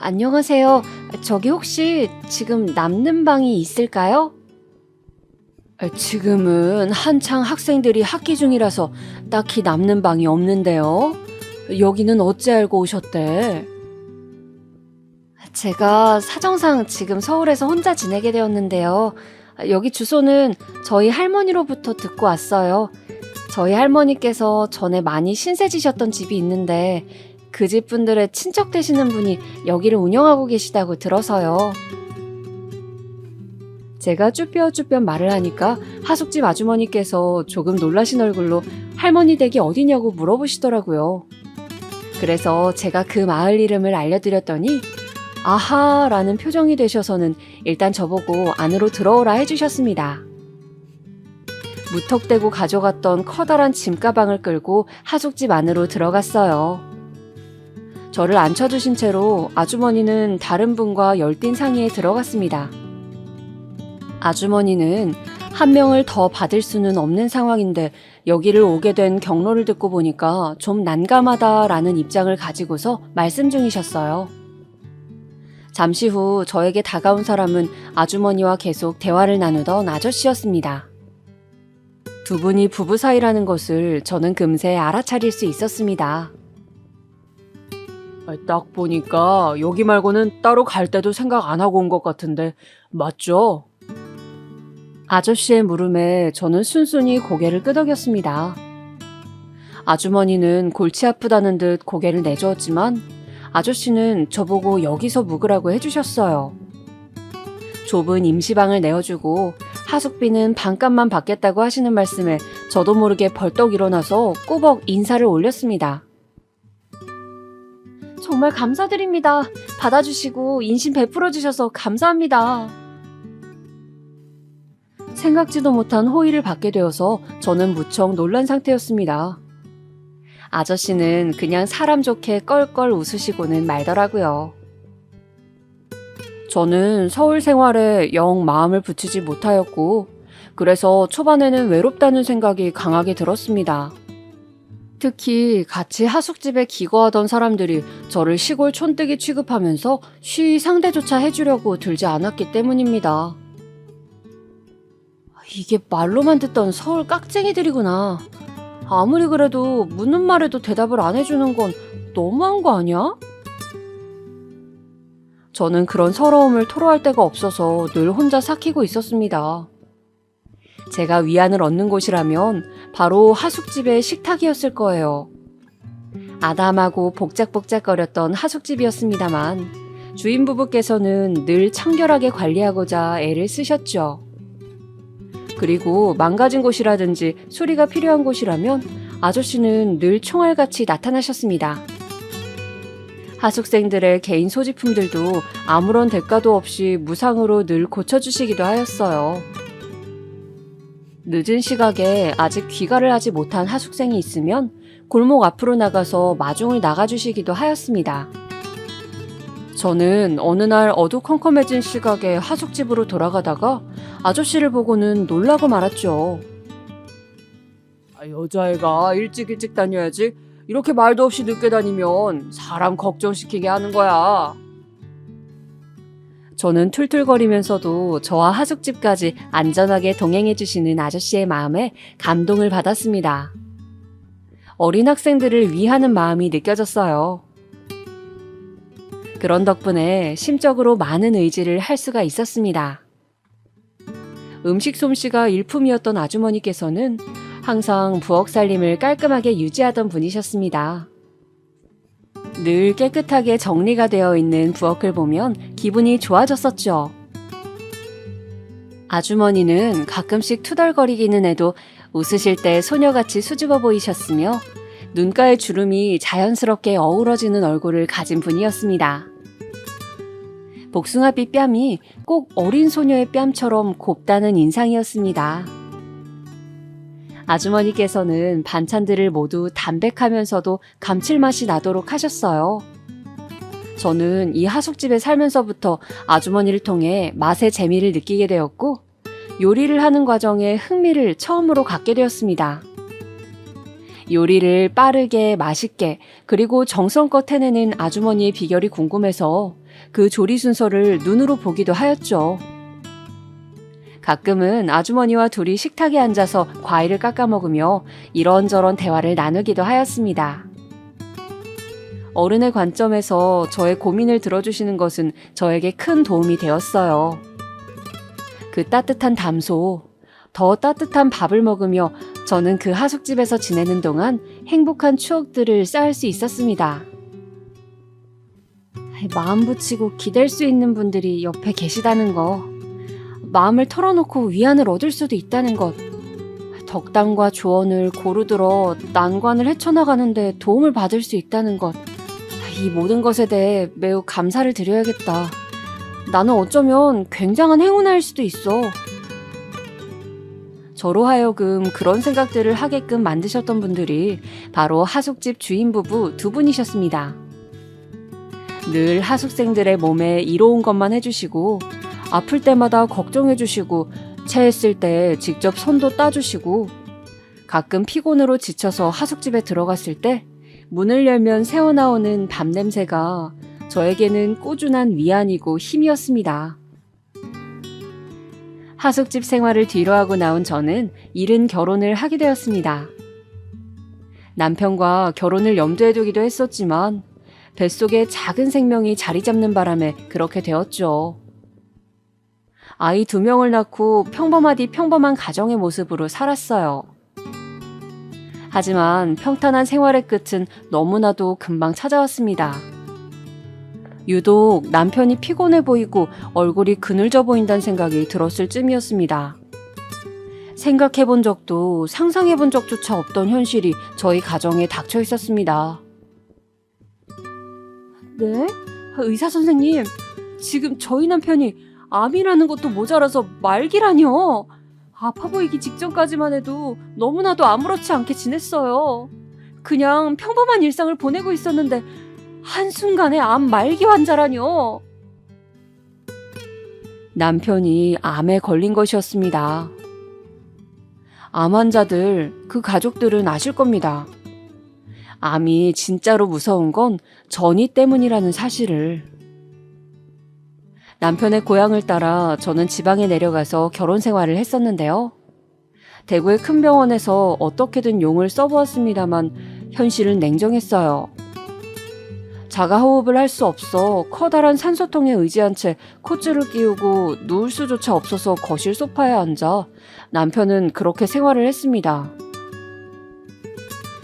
안녕하세요. 저기 혹시 지금 남는 방이 있을까요? 지금은 한창 학생들이 학기 중이라서 딱히 남는 방이 없는데요. 여기는 어찌 알고 오셨대? 제가 사정상 지금 서울에서 혼자 지내게 되었는데요. 여기 주소는 저희 할머니로부터 듣고 왔어요. 저희 할머니께서 전에 많이 신세지셨던 집이 있는데 그 집 분들의 친척 되시는 분이 여기를 운영하고 계시다고 들어서요. 제가 쭈뼛쭈뼛 말을 하니까 하숙집 아주머니께서 조금 놀라신 얼굴로 할머니 댁이 어디냐고 물어보시더라고요. 그래서 제가 그 마을 이름을 알려드렸더니 아하라는 표정이 되셔서는 일단 저보고 안으로 들어오라 해주셨습니다. 무턱대고 가져갔던 커다란 짐가방을 끌고 하숙집 안으로 들어갔어요. 저를 앉혀주신 채로 아주머니는 다른 분과 열띤 상의에 들어갔습니다. 아주머니는 한 명을 더 받을 수는 없는 상황인데 여기를 오게 된 경로를 듣고 보니까 좀 난감하다라는 입장을 가지고서 말씀 중이셨어요. 잠시 후 저에게 다가온 사람은 아주머니와 계속 대화를 나누던 아저씨였습니다. 두 분이 부부 사이라는 것을 저는 금세 알아차릴 수 있었습니다. 딱 보니까 여기 말고는 따로 갈 데도 생각 안 하고 온 것 같은데 맞죠? 아저씨의 물음에 저는 순순히 고개를 끄덕였습니다. 아주머니는 골치 아프다는 듯 고개를 내저었지만 아저씨는 저보고 여기서 묵으라고 해주셨어요. 좁은 임시방을 내어주고 하숙비는 반값만 받겠다고 하시는 말씀에 저도 모르게 벌떡 일어나서 꾸벅 인사를 올렸습니다. 정말 감사드립니다. 받아주시고 인심 베풀어 주셔서 감사합니다. 생각지도 못한 호의를 받게 되어서 저는 무척 놀란 상태였습니다. 아저씨는 그냥 사람 좋게 껄껄 웃으시고는 말더라고요. 저는 서울 생활에 영 마음을 붙이지 못하였고 그래서 초반에는 외롭다는 생각이 강하게 들었습니다. 특히 같이 하숙집에 기거하던 사람들이 저를 시골 촌뜨기 취급하면서 쉬이 상대조차 해주려고 들지 않았기 때문입니다. 이게 말로만 듣던 서울 깍쟁이들이구나. 아무리 그래도 묻는 말에도 대답을 안 해주는 건 너무한 거 아니야? 저는 그런 서러움을 토로할 데가 없어서 늘 혼자 삭히고 있었습니다. 제가 위안을 얻는 곳이라면 바로 하숙집의 식탁이었을 거예요. 아담하고 복작복작거렸던 하숙집이었습니다만 주인 부부께서는 늘 청결하게 관리하고자 애를 쓰셨죠. 그리고 망가진 곳이라든지 수리가 필요한 곳이라면 아저씨는 늘 총알같이 나타나셨습니다. 하숙생들의 개인 소지품들도 아무런 대가도 없이 무상으로 늘 고쳐주시기도 하였어요. 늦은 시각에 아직 귀가를 하지 못한 하숙생이 있으면 골목 앞으로 나가서 마중을 나가주시기도 하였습니다. 저는 어느 날 어두컴컴해진 시각에 하숙집으로 돌아가다가 아저씨를 보고는 놀라고 말았죠. 여자애가 일찍 다녀야지. 이렇게 말도 없이 늦게 다니면 사람 걱정시키게 하는 거야. 저는 툴툴거리면서도 저와 하숙집까지 안전하게 동행해주시는 아저씨의 마음에 감동을 받았습니다. 어린 학생들을 위하는 마음이 느껴졌어요. 그런 덕분에 심적으로 많은 의지를 할 수가 있었습니다. 음식 솜씨가 일품이었던 아주머니께서는 항상 부엌 살림을 깔끔하게 유지하던 분이셨습니다. 늘 깨끗하게 정리가 되어 있는 부엌을 보면 기분이 좋아졌었죠. 아주머니는 가끔씩 투덜거리기는 해도 웃으실 때 소녀같이 수줍어 보이셨으며 눈가의 주름이 자연스럽게 어우러지는 얼굴을 가진 분이었습니다. 복숭아빛 뺨이 꼭 어린 소녀의 뺨처럼 곱다는 인상이었습니다. 아주머니께서는 반찬들을 모두 담백하면서도 감칠맛이 나도록 하셨어요. 저는 이 하숙집에 살면서부터 아주머니를 통해 맛의 재미를 느끼게 되었고 요리를 하는 과정에 흥미를 처음으로 갖게 되었습니다. 요리를 빠르게 맛있게 그리고 정성껏 해내는 아주머니의 비결이 궁금해서 그 조리 순서를 눈으로 보기도 하였죠. 가끔은 아주머니와 둘이 식탁에 앉아서 과일을 깎아 먹으며 이런저런 대화를 나누기도 하였습니다. 어른의 관점에서 저의 고민을 들어주시는 것은 저에게 큰 도움이 되었어요. 그 따뜻한 담소, 더 따뜻한 밥을 먹으며 저는 그 하숙집에서 지내는 동안 행복한 추억들을 쌓을 수 있었습니다. 마음 붙이고 기댈 수 있는 분들이 옆에 계시다는 거, 마음을 털어놓고 위안을 얻을 수도 있다는 것, 덕담과 조언을 고루 들어 난관을 헤쳐나가는데 도움을 받을 수 있다는 것, 이 모든 것에 대해 매우 감사를 드려야겠다. 나는 어쩌면 굉장한 행운아일 수도 있어. 저로 하여금 그런 생각들을 하게끔 만드셨던 분들이 바로 하숙집 주인 부부 두 분이셨습니다. 늘 하숙생들의 몸에 이로운 것만 해주시고 아플 때마다 걱정해주시고 체했을 때 직접 손도 따주시고 가끔 피곤으로 지쳐서 하숙집에 들어갔을 때 문을 열면 새어나오는 밥 냄새가 저에게는 꾸준한 위안이고 힘이었습니다. 하숙집 생활을 뒤로하고 나온 저는 이른 결혼을 하게 되었습니다. 남편과 결혼을 염두에 두기도 했었지만 뱃속에 작은 생명이 자리 잡는 바람에 그렇게 되었죠. 아이 2명을 낳고 평범하디 평범한 가정의 모습으로 살았어요. 하지만 평탄한 생활의 끝은 너무나도 금방 찾아왔습니다. 유독 남편이 피곤해 보이고 얼굴이 그늘져 보인다는 생각이 들었을 쯤이었습니다. 생각해본 적도 상상해본 적조차 없던 현실이 저희 가정에 닥쳐 있었습니다. 네? 의사 선생님, 지금 저희 남편이 암이라는 것도 모자라서 말기라뇨. 아파 보이기 직전까지만 해도 너무나도 아무렇지 않게 지냈어요. 그냥 평범한 일상을 보내고 있었는데 한순간에 암 말기 환자라뇨. 남편이 암에 걸린 것이었습니다. 암 환자들, 그 가족들은 아실 겁니다. 암이 진짜로 무서운 건 전이 때문이라는 사실을. 남편의 고향을 따라 저는 지방에 내려가서 결혼 생활을 했었는데요. 대구의 큰 병원에서 어떻게든 용을 써보았습니다만 현실은 냉정했어요. 자가호흡을 할 수 없어 커다란 산소통에 의지한 채 콧줄을 끼우고 누울 수조차 없어서 거실 소파에 앉아 남편은 그렇게 생활을 했습니다.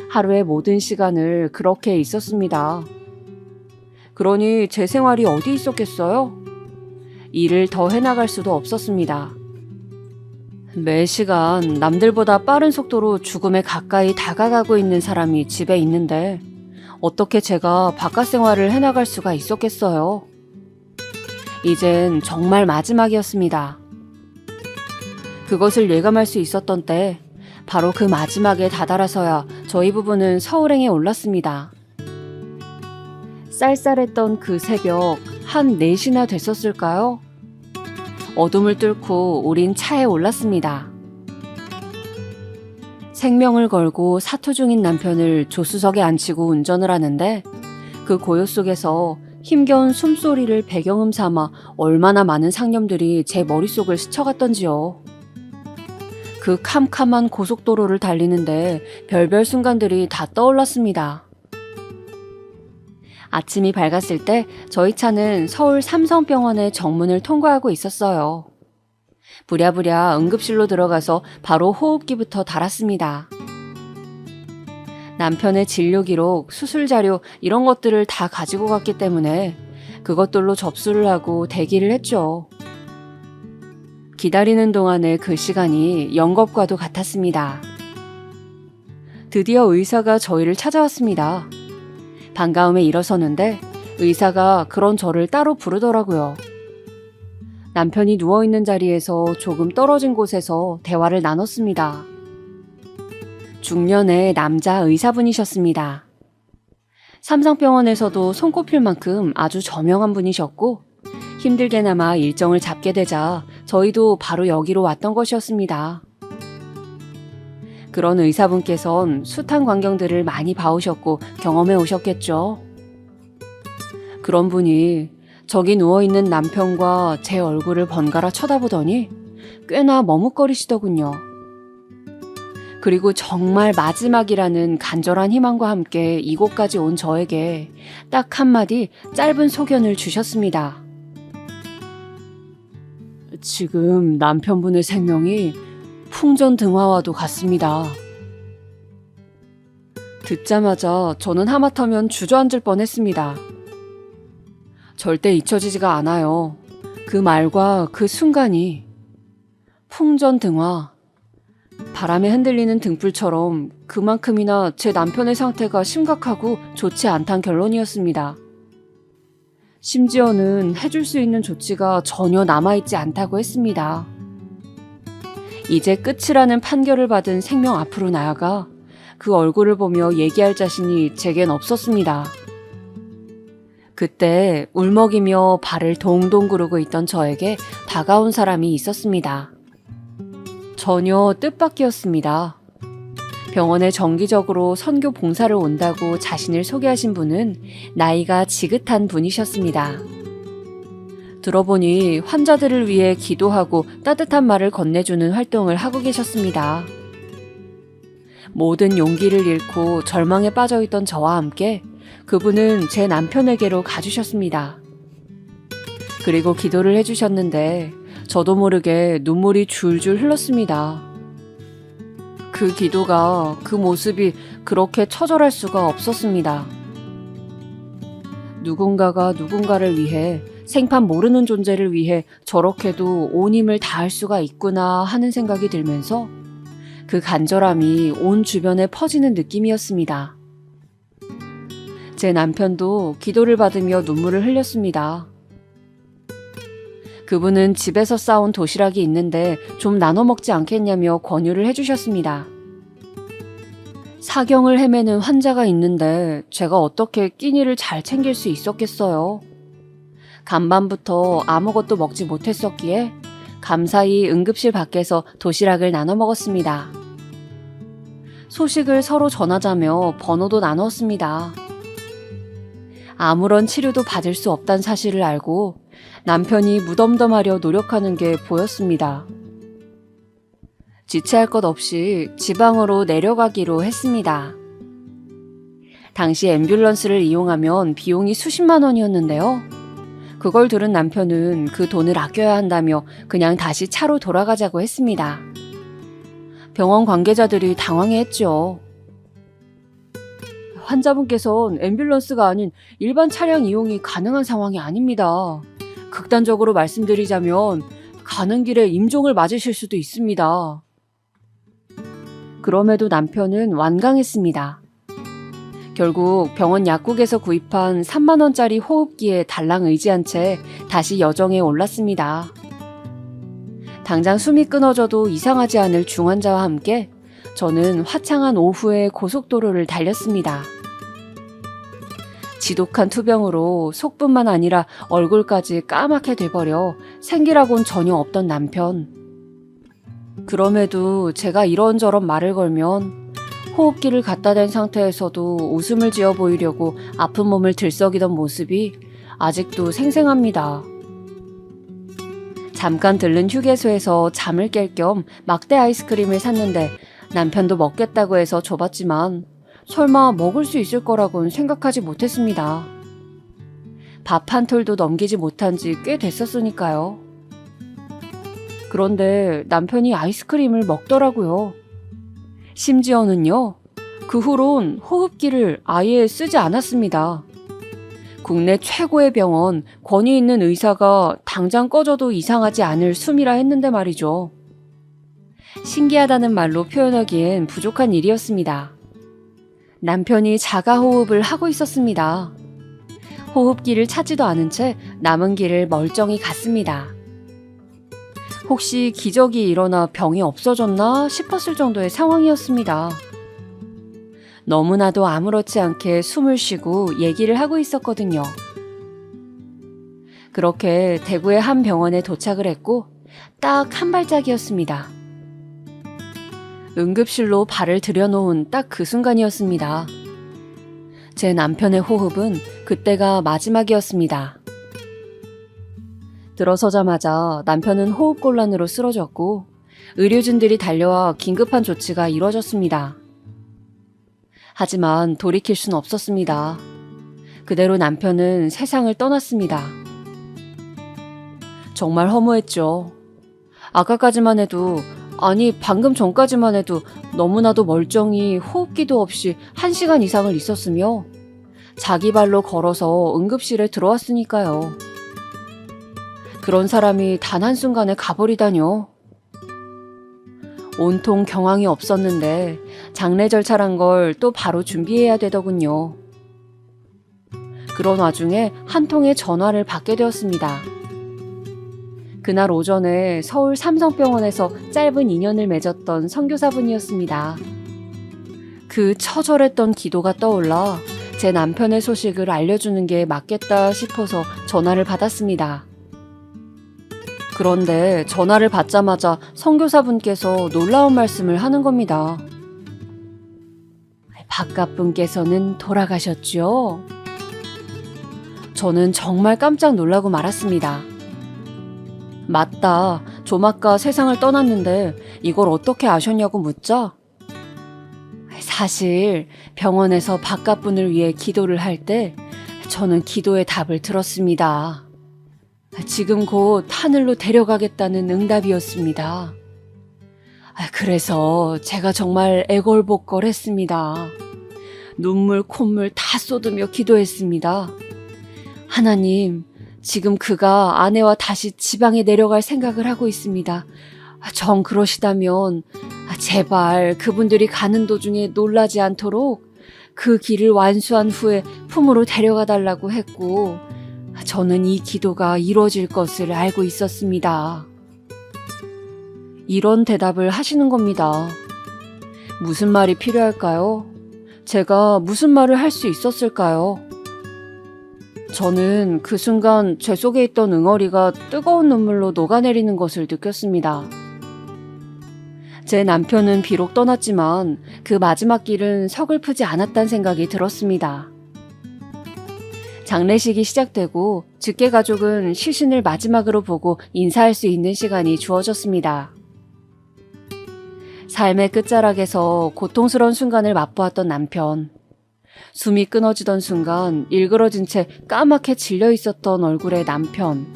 하루의 모든 시간을 그렇게 있었습니다. 그러니 제 생활이 어디 있었겠어요? 일을 더 해나갈 수도 없었습니다. 매 시간 남들보다 빠른 속도로 죽음에 가까이 다가가고 있는 사람이 집에 있는데 어떻게 제가 바깥 생활을 해나갈 수가 있었겠어요? 이젠 정말 마지막이었습니다. 그것을 예감할 수 있었던 때 바로 그 마지막에 다다라서야 저희 부부는 서울행에 올랐습니다. 쌀쌀했던 그 새벽 한 4시나 됐었을까요? 어둠을 뚫고 우린 차에 올랐습니다. 생명을 걸고 사투 중인 남편을 조수석에 앉히고 운전을 하는데 그 고요 속에서 힘겨운 숨소리를 배경음 삼아 얼마나 많은 상념들이 제 머릿속을 스쳐갔던지요. 그 캄캄한 고속도로를 달리는데 별별 순간들이 다 떠올랐습니다. 아침이 밝았을 때 저희 차는 서울 삼성병원의 정문을 통과하고 있었어요. 부랴부랴 응급실로 들어가서 바로 호흡기부터 달았습니다. 남편의 진료 기록, 수술 자료 이런 것들을 다 가지고 갔기 때문에 그것들로 접수를 하고 대기를 했죠. 기다리는 동안의 그 시간이 연겁과도 같았습니다. 드디어 의사가 저희를 찾아왔습니다. 반가움에 일어서는데 의사가 그런 저를 따로 부르더라고요. 남편이 누워있는 자리에서 조금 떨어진 곳에서 대화를 나눴습니다. 중년의 남자 의사분이셨습니다. 삼성병원에서도 손꼽힐 만큼 아주 저명한 분이셨고 힘들게나마 일정을 잡게 되자 저희도 바로 여기로 왔던 것이었습니다. 그런 의사분께선 숱한 광경들을 많이 봐오셨고 경험해 오셨겠죠. 그런 분이 저기 누워있는 남편과 제 얼굴을 번갈아 쳐다보더니 꽤나 머뭇거리시더군요. 그리고 정말 마지막이라는 간절한 희망과 함께 이곳까지 온 저에게 딱 한마디 짧은 소견을 주셨습니다. 지금 남편분의 생명이 풍전등화와도 같습니다. 듣자마자 저는 하마터면 주저앉을 뻔했습니다. 절대 잊혀지지가 않아요. 그 말과 그 순간이 풍전등화, 바람에 흔들리는 등불처럼 그만큼이나 제 남편의 상태가 심각하고 좋지 않단 결론이었습니다. 심지어는 해줄 수 있는 조치가 전혀 남아있지 않다고 했습니다. 이제 끝이라는 판결을 받은 생명 앞으로 나아가 그 얼굴을 보며 얘기할 자신이 제겐 없었습니다. 그때 울먹이며 발을 동동 구르고 있던 저에게 다가온 사람이 있었습니다. 전혀 뜻밖이었습니다. 병원에 정기적으로 선교 봉사를 온다고 자신을 소개하신 분은 나이가 지긋한 분이셨습니다. 들어보니 환자들을 위해 기도하고 따뜻한 말을 건네주는 활동을 하고 계셨습니다. 모든 용기를 잃고 절망에 빠져있던 저와 함께 그분은 제 남편에게로 가주셨습니다. 그리고 기도를 해주셨는데 저도 모르게 눈물이 줄줄 흘렀습니다. 그 기도가, 그 모습이 그렇게 처절할 수가 없었습니다. 누군가가 누군가를 위해, 생판 모르는 존재를 위해 저렇게도 온 힘을 다할 수가 있구나 하는 생각이 들면서 그 간절함이 온 주변에 퍼지는 느낌이었습니다. 제 남편도 기도를 받으며 눈물을 흘렸습니다. 그분은 집에서 싸온 도시락이 있는데 좀 나눠 먹지 않겠냐며 권유를 해주셨습니다. 사경을 헤매는 환자가 있는데 제가 어떻게 끼니를 잘 챙길 수 있었겠어요. 간밤부터 아무것도 먹지 못했었기에 감사히 응급실 밖에서 도시락을 나눠 먹었습니다. 소식을 서로 전하자며 번호도 나눴습니다. 아무런 치료도 받을 수 없다는 사실을 알고 남편이 무덤덤하려 노력하는 게 보였습니다. 지체할 것 없이 지방으로 내려가기로 했습니다. 당시 앰뷸런스를 이용하면 비용이 수십만 원이었는데요. 그걸 들은 남편은 그 돈을 아껴야 한다며 그냥 다시 차로 돌아가자고 했습니다. 병원 관계자들이 당황해했죠. 환자분께선 앰뷸런스가 아닌 일반 차량 이용이 가능한 상황이 아닙니다. 극단적으로 말씀드리자면 가는 길에 임종을 맞으실 수도 있습니다. 그럼에도 남편은 완강했습니다. 결국 병원 약국에서 구입한 3만 원짜리 호흡기에 달랑 의지한 채 다시 여정에 올랐습니다. 당장 숨이 끊어져도 이상하지 않을 중환자와 함께 저는 화창한 오후에 고속도로를 달렸습니다. 지독한 투병으로 속뿐만 아니라 얼굴까지 까맣게 돼버려 생기라고는 전혀 없던 남편. 그럼에도 제가 이런저런 말을 걸면 호흡기를 갖다 댄 상태에서도 웃음을 지어 보이려고 아픈 몸을 들썩이던 모습이 아직도 생생합니다. 잠깐 들른 휴게소에서 잠을 깰 겸 막대 아이스크림을 샀는데 남편도 먹겠다고 해서 줘봤지만 설마 먹을 수 있을 거라고는 생각하지 못했습니다. 밥 한 톨도 넘기지 못한 지 꽤 됐었으니까요. 그런데 남편이 아이스크림을 먹더라고요. 심지어는요, 그 후론 호흡기를 아예 쓰지 않았습니다. 국내 최고의 병원, 권위 있는 의사가 당장 꺼져도 이상하지 않을 숨이라 했는데 말이죠. 신기하다는 말로 표현하기엔 부족한 일이었습니다. 남편이 자가호흡을 하고 있었습니다. 호흡기를 찾지도 않은 채 남은 길을 멀쩡히 갔습니다. 혹시 기적이 일어나 병이 없어졌나 싶었을 정도의 상황이었습니다. 너무나도 아무렇지 않게 숨을 쉬고 얘기를 하고 있었거든요. 그렇게 대구의 한 병원에 도착을 했고 딱 한 발짝이었습니다. 응급실로 발을 들여놓은 딱 그 순간이었습니다. 제 남편의 호흡은 그때가 마지막이었습니다. 들어서자마자 남편은 호흡곤란으로 쓰러졌고 의료진들이 달려와 긴급한 조치가 이루어졌습니다. 하지만 돌이킬 순 없었습니다. 그대로 남편은 세상을 떠났습니다. 정말 허무했죠. 아까까지만 해도, 아니 방금 전까지만 해도 너무나도 멀쩡히 호흡기도 없이 1시간 이상을 있었으며 자기 발로 걸어서 응급실에 들어왔으니까요. 그런 사람이 단 한순간에 가버리다뇨. 온통 경황이 없었는데 장례 절차란 걸 또 바로 준비해야 되더군요. 그런 와중에 한 통의 전화를 받게 되었습니다. 그날 오전에 서울 삼성병원에서 짧은 인연을 맺었던 선교사분이었습니다. 그 처절했던 기도가 떠올라 제 남편의 소식을 알려주는 게 맞겠다 싶어서 전화를 받았습니다. 그런데 전화를 받자마자 선교사분께서 놀라운 말씀을 하는 겁니다. 바깥분께서는 돌아가셨죠? 저는 정말 깜짝 놀라고 말았습니다. 맞다. 조마까 세상을 떠났는데 이걸 어떻게 아셨냐고 묻자 사실 병원에서 바깥분을 위해 기도를 할 때 저는 기도의 답을 들었습니다. 지금 곧 하늘로 데려가겠다는 응답이었습니다. 그래서 제가 정말 애걸복걸했습니다. 눈물, 콧물 다 쏟으며 기도했습니다. 하나님, 지금 그가 아내와 다시 지방에 내려갈 생각을 하고 있습니다. 정 그러시다면 제발 그분들이 가는 도중에 놀라지 않도록 그 길을 완수한 후에 품으로 데려가 달라고 했고 저는 이 기도가 이루어질 것을 알고 있었습니다. 이런 대답을 하시는 겁니다. 무슨 말이 필요할까요? 제가 무슨 말을 할 수 있었을까요? 저는 그 순간 제 속에 있던 응어리가 뜨거운 눈물로 녹아내리는 것을 느꼈습니다. 제 남편은 비록 떠났지만 그 마지막 길은 서글프지 않았다는 생각이 들었습니다. 장례식이 시작되고 직계 가족은 시신을 마지막으로 보고 인사할 수 있는 시간이 주어졌습니다. 삶의 끝자락에서 고통스러운 순간을 맛보았던 남편. 숨이 끊어지던 순간 일그러진 채 까맣게 질려 있었던 얼굴의 남편.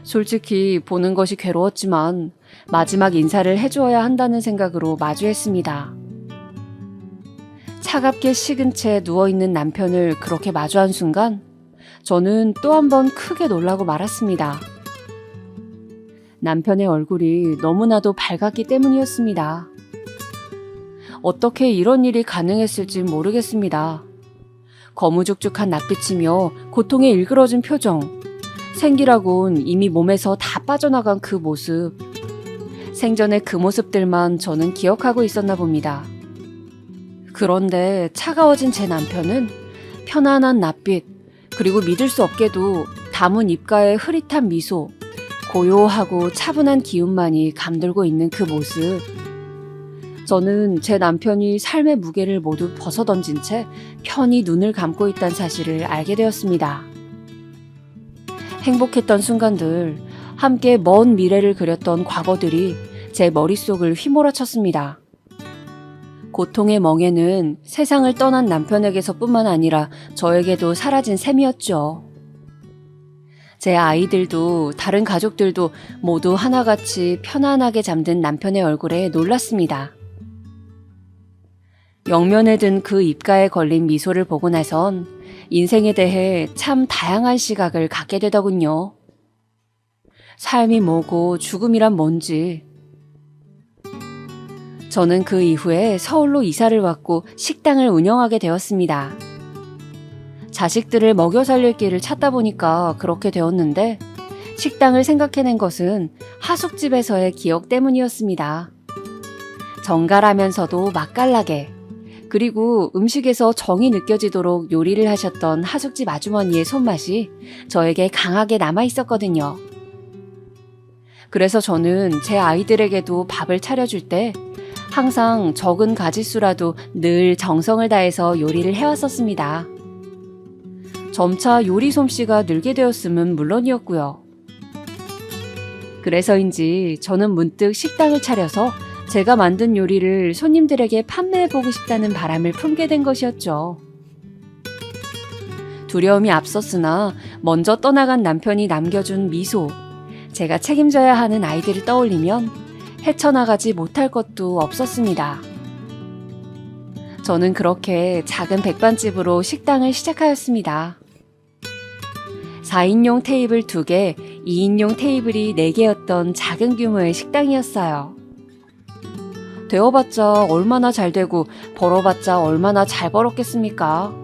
솔직히 보는 것이 괴로웠지만 마지막 인사를 해주어야 한다는 생각으로 마주했습니다. 차갑게 식은 채 누워있는 남편을 그렇게 마주한 순간 저는 또 한 번 크게 놀라고 말았습니다. 남편의 얼굴이 너무나도 밝았기 때문이었습니다. 어떻게 이런 일이 가능했을지 모르겠습니다. 거무죽죽한 낯빛이며 고통에 일그러진 표정, 생기라곤 이미 몸에서 다 빠져나간 그 모습, 생전의 그 모습들만 저는 기억하고 있었나 봅니다. 그런데 차가워진 제 남편은 편안한 낯빛, 그리고 믿을 수 없게도 다문 입가의 흐릿한 미소, 고요하고 차분한 기운만이 감돌고 있는 그 모습. 저는 제 남편이 삶의 무게를 모두 벗어던진 채 편히 눈을 감고 있다는 사실을 알게 되었습니다. 행복했던 순간들, 함께 먼 미래를 그렸던 과거들이 제 머릿속을 휘몰아쳤습니다. 고통의 멍에는 세상을 떠난 남편에게서뿐만 아니라 저에게도 사라진 셈이었죠. 제 아이들도 다른 가족들도 모두 하나같이 편안하게 잠든 남편의 얼굴에 놀랐습니다. 영면에 든 그 입가에 걸린 미소를 보고 나선 인생에 대해 참 다양한 시각을 갖게 되더군요. 삶이 뭐고 죽음이란 뭔지. 저는 그 이후에 서울로 이사를 왔고 식당을 운영하게 되었습니다. 자식들을 먹여 살릴 길을 찾다 보니까 그렇게 되었는데 식당을 생각해낸 것은 하숙집에서의 기억 때문이었습니다. 정갈하면서도 맛깔나게, 그리고 음식에서 정이 느껴지도록 요리를 하셨던 하숙집 아주머니의 손맛이 저에게 강하게 남아있었거든요. 그래서 저는 제 아이들에게도 밥을 차려줄 때 항상 적은 가짓수라도 늘 정성을 다해서 요리를 해왔었습니다. 점차 요리 솜씨가 늘게 되었음은 물론이었고요. 그래서인지 저는 문득 식당을 차려서 제가 만든 요리를 손님들에게 판매해보고 싶다는 바람을 품게 된 것이었죠. 두려움이 앞섰으나 먼저 떠나간 남편이 남겨준 미소, 제가 책임져야 하는 아이들을 떠올리면 헤쳐나가지 못할 것도 없었습니다. 저는 그렇게 작은 백반집으로 식당을 시작하였습니다. 4인용 테이블 2개, 2인용 테이블이 4개였던 작은 규모의 식당이었어요. 되어봤자 얼마나 잘 되고 벌어봤자 얼마나 잘 벌었겠습니까?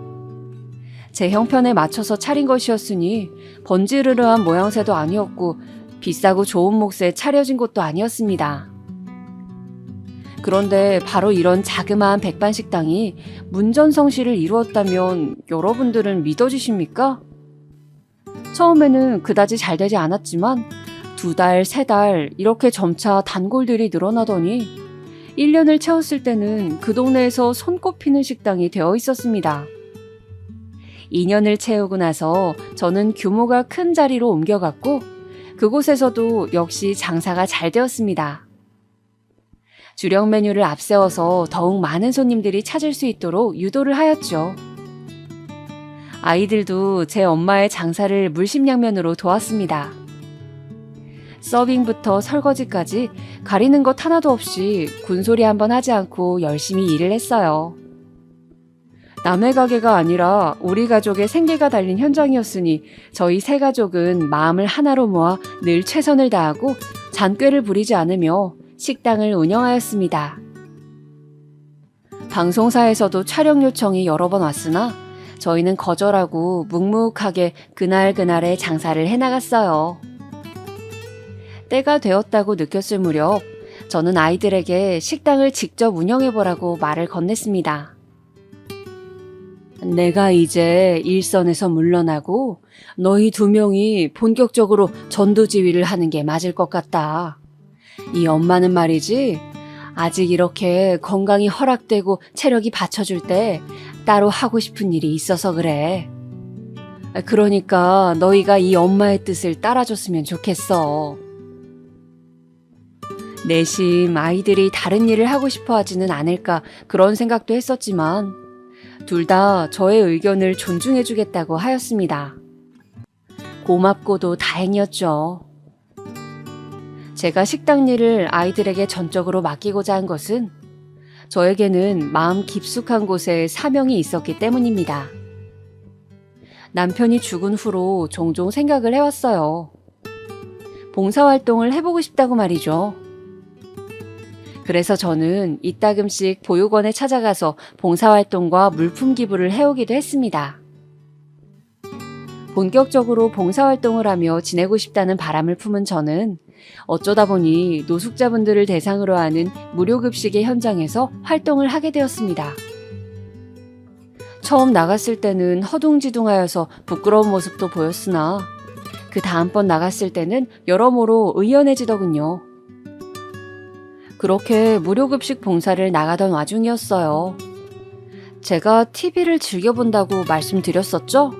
제 형편에 맞춰서 차린 것이었으니 번지르르한 모양새도 아니었고 비싸고 좋은 몫에 차려진 곳도 아니었습니다. 그런데 바로 이런 자그마한 백반식당이 문전성시를 이루었다면 여러분들은 믿어지십니까? 처음에는 그다지 잘 되지 않았지만 2달, 3달 이렇게 점차 단골들이 늘어나더니 1년을 채웠을 때는 그 동네에서 손꼽히는 식당이 되어 있었습니다. 2년을 채우고 나서 저는 규모가 큰 자리로 옮겨갔고 그곳에서도 역시 장사가 잘 되었습니다. 주력 메뉴를 앞세워서 더욱 많은 손님들이 찾을 수 있도록 유도를 하였죠. 아이들도 제 엄마의 장사를 물심양면으로 도왔습니다. 서빙부터 설거지까지 가리는 것 하나도 없이 군소리 한번 하지 않고 열심히 일을 했어요. 남의 가게가 아니라 우리 가족의 생계가 달린 현장이었으니 저희 세 가족은 마음을 하나로 모아 늘 최선을 다하고 잔꾀를 부리지 않으며 식당을 운영하였습니다. 방송사에서도 촬영 요청이 여러 번 왔으나 저희는 거절하고 묵묵하게 그날그날의 장사를 해나갔어요. 때가 되었다고 느꼈을 무렵 저는 아이들에게 식당을 직접 운영해보라고 말을 건넸습니다. 내가 이제 일선에서 물러나고 너희 2명이 본격적으로 전도지휘를 하는 게 맞을 것 같다. 이 엄마는 말이지 아직 이렇게 건강이 허락되고 체력이 받쳐줄 때 따로 하고 싶은 일이 있어서 그래. 그러니까 너희가 이 엄마의 뜻을 따라줬으면 좋겠어. 내심 아이들이 다른 일을 하고 싶어 하지는 않을까 그런 생각도 했었지만 둘 다 저의 의견을 존중해주겠다고 하였습니다. 고맙고도 다행이었죠. 제가 식당 일을 아이들에게 전적으로 맡기고자 한 것은 저에게는 마음 깊숙한 곳에 사명이 있었기 때문입니다. 남편이 죽은 후로 종종 생각을 해왔어요. 봉사활동을 해보고 싶다고 말이죠. 그래서 저는 이따금씩 보육원에 찾아가서 봉사활동과 물품 기부를 해오기도 했습니다. 본격적으로 봉사활동을 하며 지내고 싶다는 바람을 품은 저는 어쩌다 보니 노숙자분들을 대상으로 하는 무료급식의 현장에서 활동을 하게 되었습니다. 처음 나갔을 때는 허둥지둥하여서 부끄러운 모습도 보였으나 그 다음번 나갔을 때는 여러모로 의연해지더군요. 그렇게 무료급식 봉사를 나가던 와중이었어요. 제가 TV를 즐겨본다고 말씀드렸었죠?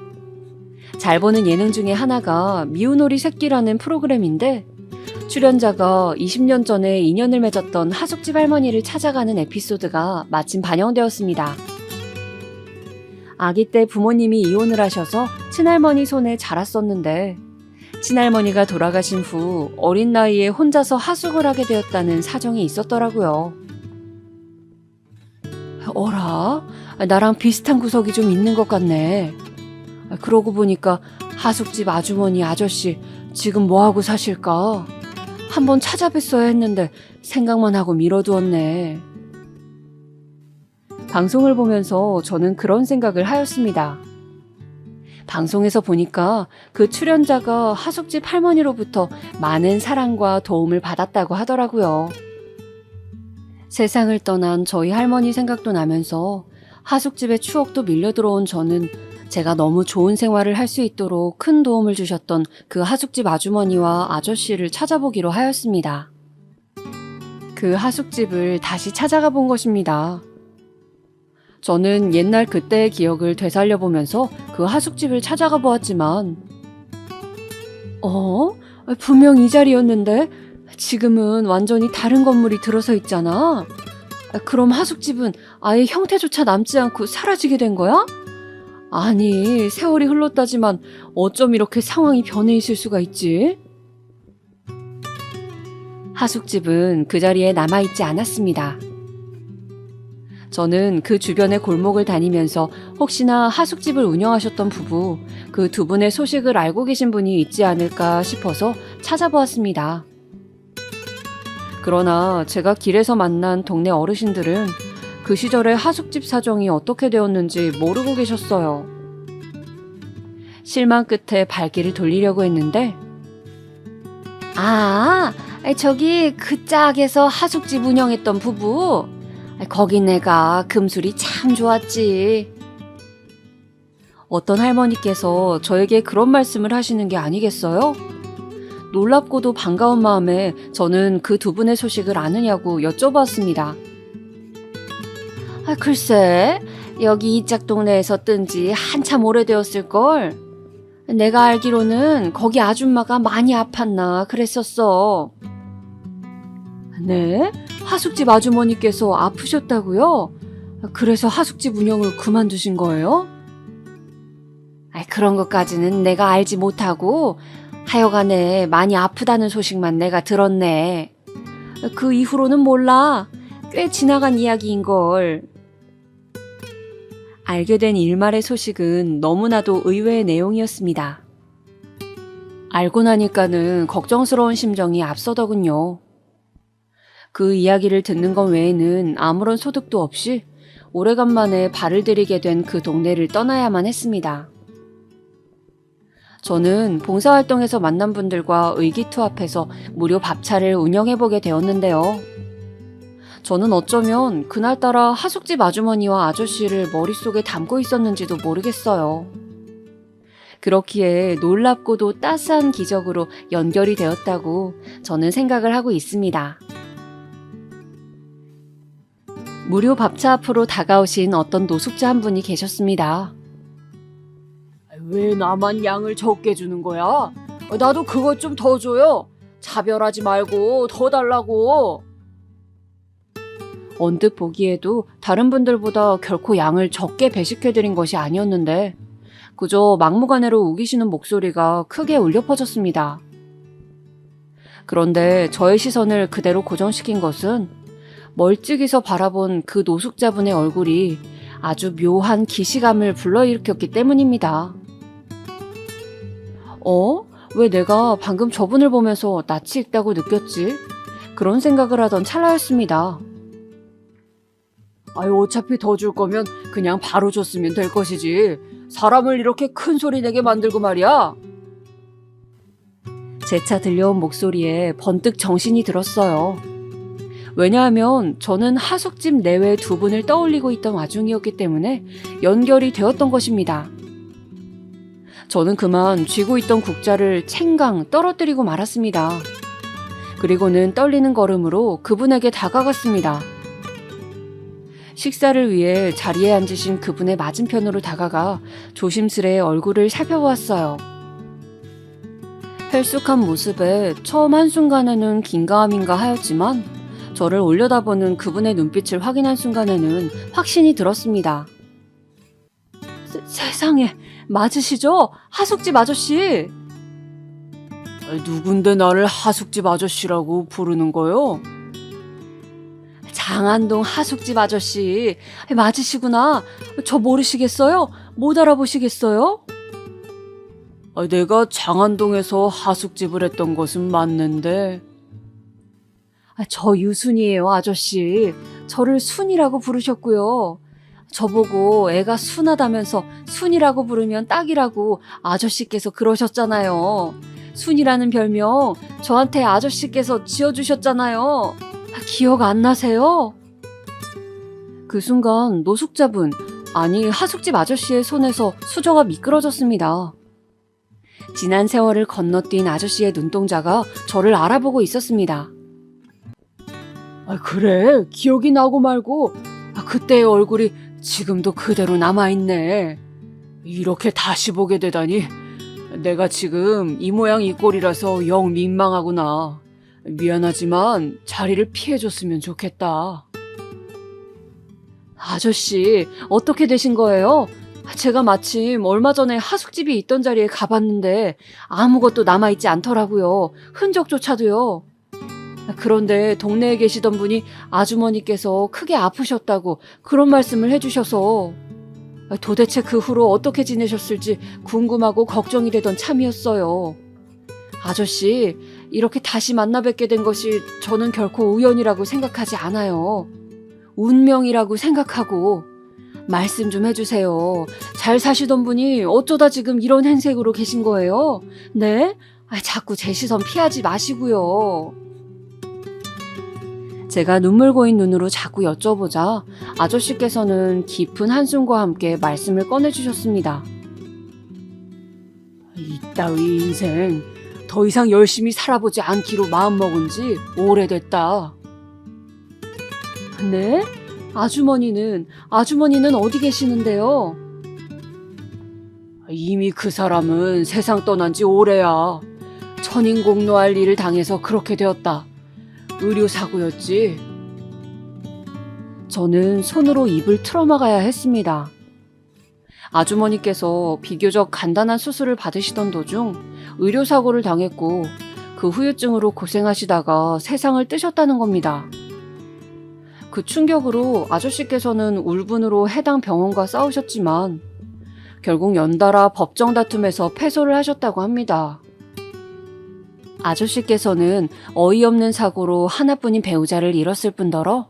잘 보는 예능 중에 하나가 미운오리 새끼라는 프로그램인데 출연자가 20년 전에 인연을 맺었던 하숙집 할머니를 찾아가는 에피소드가 마침 반영되었습니다. 아기 때 부모님이 이혼을 하셔서 친할머니 손에 자랐었는데 친할머니가 돌아가신 후 어린 나이에 혼자서 하숙을 하게 되었다는 사정이 있었더라고요. 어라? 나랑 비슷한 구석이 좀 있는 것 같네. 그러고 보니까 하숙집 아주머니 아저씨 지금 뭐하고 사실까? 한번 찾아뵀어야 했는데 생각만 하고 미뤄두었네. 방송을 보면서 저는 그런 생각을 하였습니다. 방송에서 보니까 그 출연자가 하숙집 할머니로부터 많은 사랑과 도움을 받았다고 하더라고요. 세상을 떠난 저희 할머니 생각도 나면서 하숙집의 추억도 밀려 들어온 저는 제가 너무 좋은 생활을 할 수 있도록 큰 도움을 주셨던 그 하숙집 아주머니와 아저씨를 찾아보기로 하였습니다. 그 하숙집을 다시 찾아가 본 것입니다. 저는 옛날 그때의 기억을 되살려보면서 그 하숙집을 찾아가 보았지만 분명 이 자리였는데 지금은 완전히 다른 건물이 들어서 있잖아. 그럼 하숙집은 아예 형태조차 남지 않고 사라지게 된 거야? 아니, 세월이 흘렀다지만 어쩜 이렇게 상황이 변해 있을 수가 있지? 하숙집은 그 자리에 남아있지 않았습니다. 저는 그 주변의 골목을 다니면서 혹시나 하숙집을 운영하셨던 부부, 그 두 분의 소식을 알고 계신 분이 있지 않을까 싶어서 찾아보았습니다. 그러나 제가 길에서 만난 동네 어르신들은 그 시절의 하숙집 사정이 어떻게 되었는지 모르고 계셨어요. 실망 끝에 발길을 돌리려고 했는데 저기 그 짝에서 하숙집 운영했던 부부, 거기 내가 금술이 참 좋았지. 어떤 할머니께서 저에게 그런 말씀을 하시는 게 아니겠어요? 놀랍고도 반가운 마음에 저는 그 두 분의 소식을 아느냐고 여쭤봤습니다. 글쎄, 여기 이 짝 동네에서 뜬 지 한참 오래되었을걸. 내가 알기로는 거기 아줌마가 많이 아팠나 그랬었어. 네? 하숙집 아주머니께서 아프셨다고요? 그래서 하숙집 운영을 그만두신 거예요? 그런 것까지는 내가 알지 못하고 하여간에 많이 아프다는 소식만 내가 들었네. 그 이후로는 몰라. 꽤 지나간 이야기인걸. 알게 된 일말의 소식은 너무나도 의외의 내용이었습니다. 알고 나니까는 걱정스러운 심정이 앞서더군요. 그 이야기를 듣는 것 외에는 아무런 소득도 없이 오래간만에 발을 들이게 된 그 동네를 떠나야만 했습니다. 저는 봉사활동에서 만난 분들과 의기투합해서 무료 밥차를 운영해보게 되었는데요. 저는 어쩌면 그날따라 하숙집 아주머니와 아저씨를 머릿속에 담고 있었는지도 모르겠어요. 그렇기에 놀랍고도 따스한 기적으로 연결이 되었다고 저는 생각을 하고 있습니다. 무료 밥차 앞으로 다가오신 어떤 노숙자 한 분이 계셨습니다. 왜 나만 양을 적게 주는 거야? 나도 그것 좀 더 줘요. 차별하지 말고 더 달라고. 언뜻 보기에도 다른 분들보다 결코 양을 적게 배식해드린 것이 아니었는데 그저 막무가내로 우기시는 목소리가 크게 울려 퍼졌습니다. 그런데 저의 시선을 그대로 고정시킨 것은 멀찍이서 바라본 그 노숙자분의 얼굴이 아주 묘한 기시감을 불러일으켰기 때문입니다. 왜 내가 방금 저분을 보면서 낯이 익다고 느꼈지? 그런 생각을 하던 찰나였습니다. 어차피 더 줄 거면 그냥 바로 줬으면 될 것이지. 사람을 이렇게 큰 소리 내게 만들고 말이야. 재차 들려온 목소리에 번뜩 정신이 들었어요. 왜냐하면 저는 하숙집 내외 두 분을 떠올리고 있던 와중이었기 때문에 연결이 되었던 것입니다. 저는 그만 쥐고 있던 국자를 챙강 떨어뜨리고 말았습니다. 그리고는 떨리는 걸음으로 그분에게 다가갔습니다. 식사를 위해 자리에 앉으신 그분의 맞은편으로 다가가 조심스레 얼굴을 살펴보았어요. 헬쑥한 모습에 처음 한순간에는 긴가함인가 하였지만 저를 올려다보는 그분의 눈빛을 확인한 순간에는 확신이 들었습니다. 세상에, 맞으시죠? 하숙집 아저씨! 누군데 나를 하숙집 아저씨라고 부르는 거요? 장안동 하숙집 아저씨, 맞으시구나. 저 모르시겠어요? 못 알아보시겠어요? 내가 장안동에서 하숙집을 했던 것은 맞는데. 저 유순이에요, 아저씨. 저를 순이라고 부르셨고요. 저보고 애가 순하다면서 순이라고 부르면 딱이라고 아저씨께서 그러셨잖아요. 순이라는 별명 저한테 아저씨께서 지어주셨잖아요. 기억 안 나세요? 그 순간 노숙자분, 아니 하숙집 아저씨의 손에서 수저가 미끄러졌습니다. 지난 세월을 건너뛴 아저씨의 눈동자가 저를 알아보고 있었습니다. 그래, 기억이 나고 말고 그때의 얼굴이 지금도 그대로 남아있네. 이렇게 다시 보게 되다니. 내가 지금 이 모양 이 꼴이라서 영 민망하구나. 미안하지만 자리를 피해줬으면 좋겠다. 아저씨, 어떻게 되신 거예요? 제가 마침 얼마 전에 하숙집이 있던 자리에 가봤는데 아무것도 남아있지 않더라고요. 흔적조차도요. 그런데 동네에 계시던 분이 아주머니께서 크게 아프셨다고 그런 말씀을 해주셔서 도대체 그 후로 어떻게 지내셨을지 궁금하고 걱정이 되던 참이었어요. 아저씨, 이렇게 다시 만나 뵙게 된 것이 저는 결코 우연이라고 생각하지 않아요. 운명이라고 생각하고 말씀 좀 해주세요. 잘 사시던 분이 어쩌다 지금 이런 행색으로 계신 거예요? 네? 자꾸 제 시선 피하지 마시고요. 제가 눈물 고인 눈으로 자꾸 여쭤보자 아저씨께서는 깊은 한숨과 함께 말씀을 꺼내주셨습니다. 이따위 인생 더 이상 열심히 살아보지 않기로 마음먹은 지 오래됐다. 네? 아주머니는 어디 계시는데요? 이미 그 사람은 세상 떠난 지 오래야. 천인공노할 일을 당해서 그렇게 되었다. 의료사고였지. 저는 손으로 입을 틀어막아야 했습니다. 아주머니께서 비교적 간단한 수술을 받으시던 도중 의료사고를 당했고 그 후유증으로 고생하시다가 세상을 뜨셨다는 겁니다. 그 충격으로 아저씨께서는 울분으로 해당 병원과 싸우셨지만 결국 연달아 법정 다툼에서 패소를 하셨다고 합니다. 아저씨께서는 어이없는 사고로 하나뿐인 배우자를 잃었을 뿐더러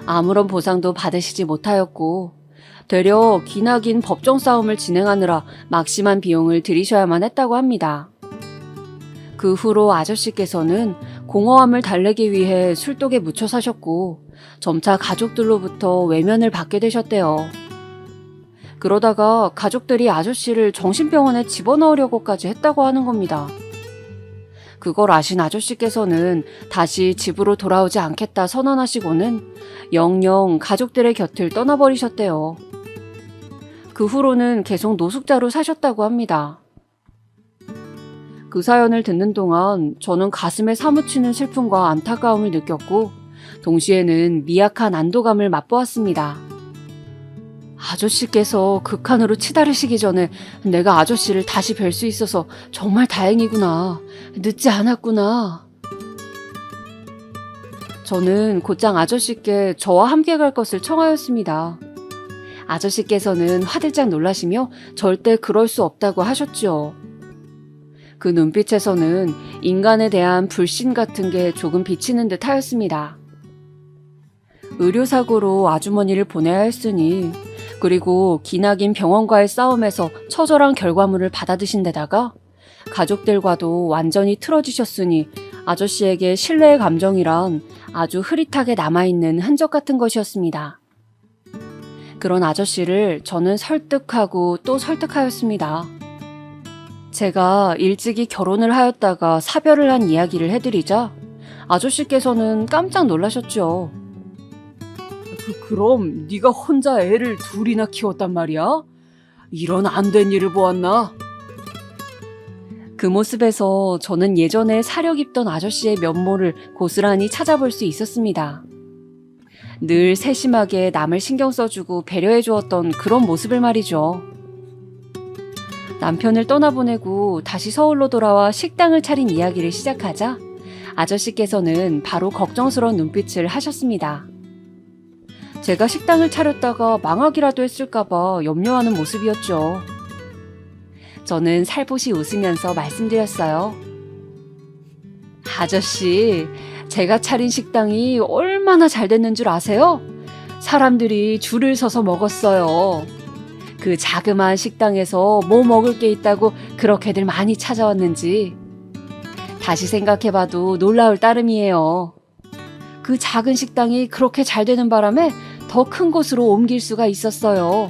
아무런 보상도 받으시지 못하였고 되려 기나긴 법정 싸움을 진행하느라 막심한 비용을 들이셔야만 했다고 합니다. 그 후로 아저씨께서는 공허함을 달래기 위해 술독에 묻혀 사셨고 점차 가족들로부터 외면을 받게 되셨대요. 그러다가 가족들이 아저씨를 정신병원에 집어넣으려고까지 했다고 하는 겁니다. 그걸 아신 아저씨께서는 다시 집으로 돌아오지 않겠다 선언하시고는 영영 가족들의 곁을 떠나버리셨대요. 그 후로는 계속 노숙자로 사셨다고 합니다. 그 사연을 듣는 동안 저는 가슴에 사무치는 슬픔과 안타까움을 느꼈고 동시에는 미약한 안도감을 맛보았습니다. 아저씨께서 극한으로 치달으시기 전에 내가 아저씨를 다시 뵐 수 있어서 정말 다행이구나. 늦지 않았구나. 저는 곧장 아저씨께 저와 함께 갈 것을 청하였습니다. 아저씨께서는 화들짝 놀라시며 절대 그럴 수 없다고 하셨죠. 그 눈빛에서는 인간에 대한 불신 같은 게 조금 비치는 듯 하였습니다. 의료사고로 아주머니를 보내야 했으니 그리고 기나긴 병원과의 싸움에서 처절한 결과물을 받아드신 데다가 가족들과도 완전히 틀어지셨으니 아저씨에게 신뢰의 감정이란 아주 흐릿하게 남아있는 흔적 같은 것이었습니다. 그런 아저씨를 저는 설득하고 또 설득하였습니다. 제가 일찍이 결혼을 하였다가 사별을 한 이야기를 해드리자 아저씨께서는 깜짝 놀라셨죠. 그럼 네가 혼자 애를 둘이나 키웠단 말이야? 이런 안 된 일을 보았나? 그 모습에서 저는 예전에 사려 깊던 아저씨의 면모를 고스란히 찾아볼 수 있었습니다. 늘 세심하게 남을 신경 써주고 배려해 주었던 그런 모습을 말이죠. 남편을 떠나보내고 다시 서울로 돌아와 식당을 차린 이야기를 시작하자 아저씨께서는 바로 걱정스러운 눈빛을 하셨습니다. 제가 식당을 차렸다가 망하기라도 했을까봐 염려하는 모습이었죠. 저는 살포시 웃으면서 말씀드렸어요. 아저씨, 제가 차린 식당이 얼마나 잘 됐는 줄 아세요? 사람들이 줄을 서서 먹었어요. 그 자그마한 식당에서 뭐 먹을 게 있다고 그렇게들 많이 찾아왔는지 다시 생각해봐도 놀라울 따름이에요. 그 작은 식당이 그렇게 잘 되는 바람에 더 큰 곳으로 옮길 수가 있었어요.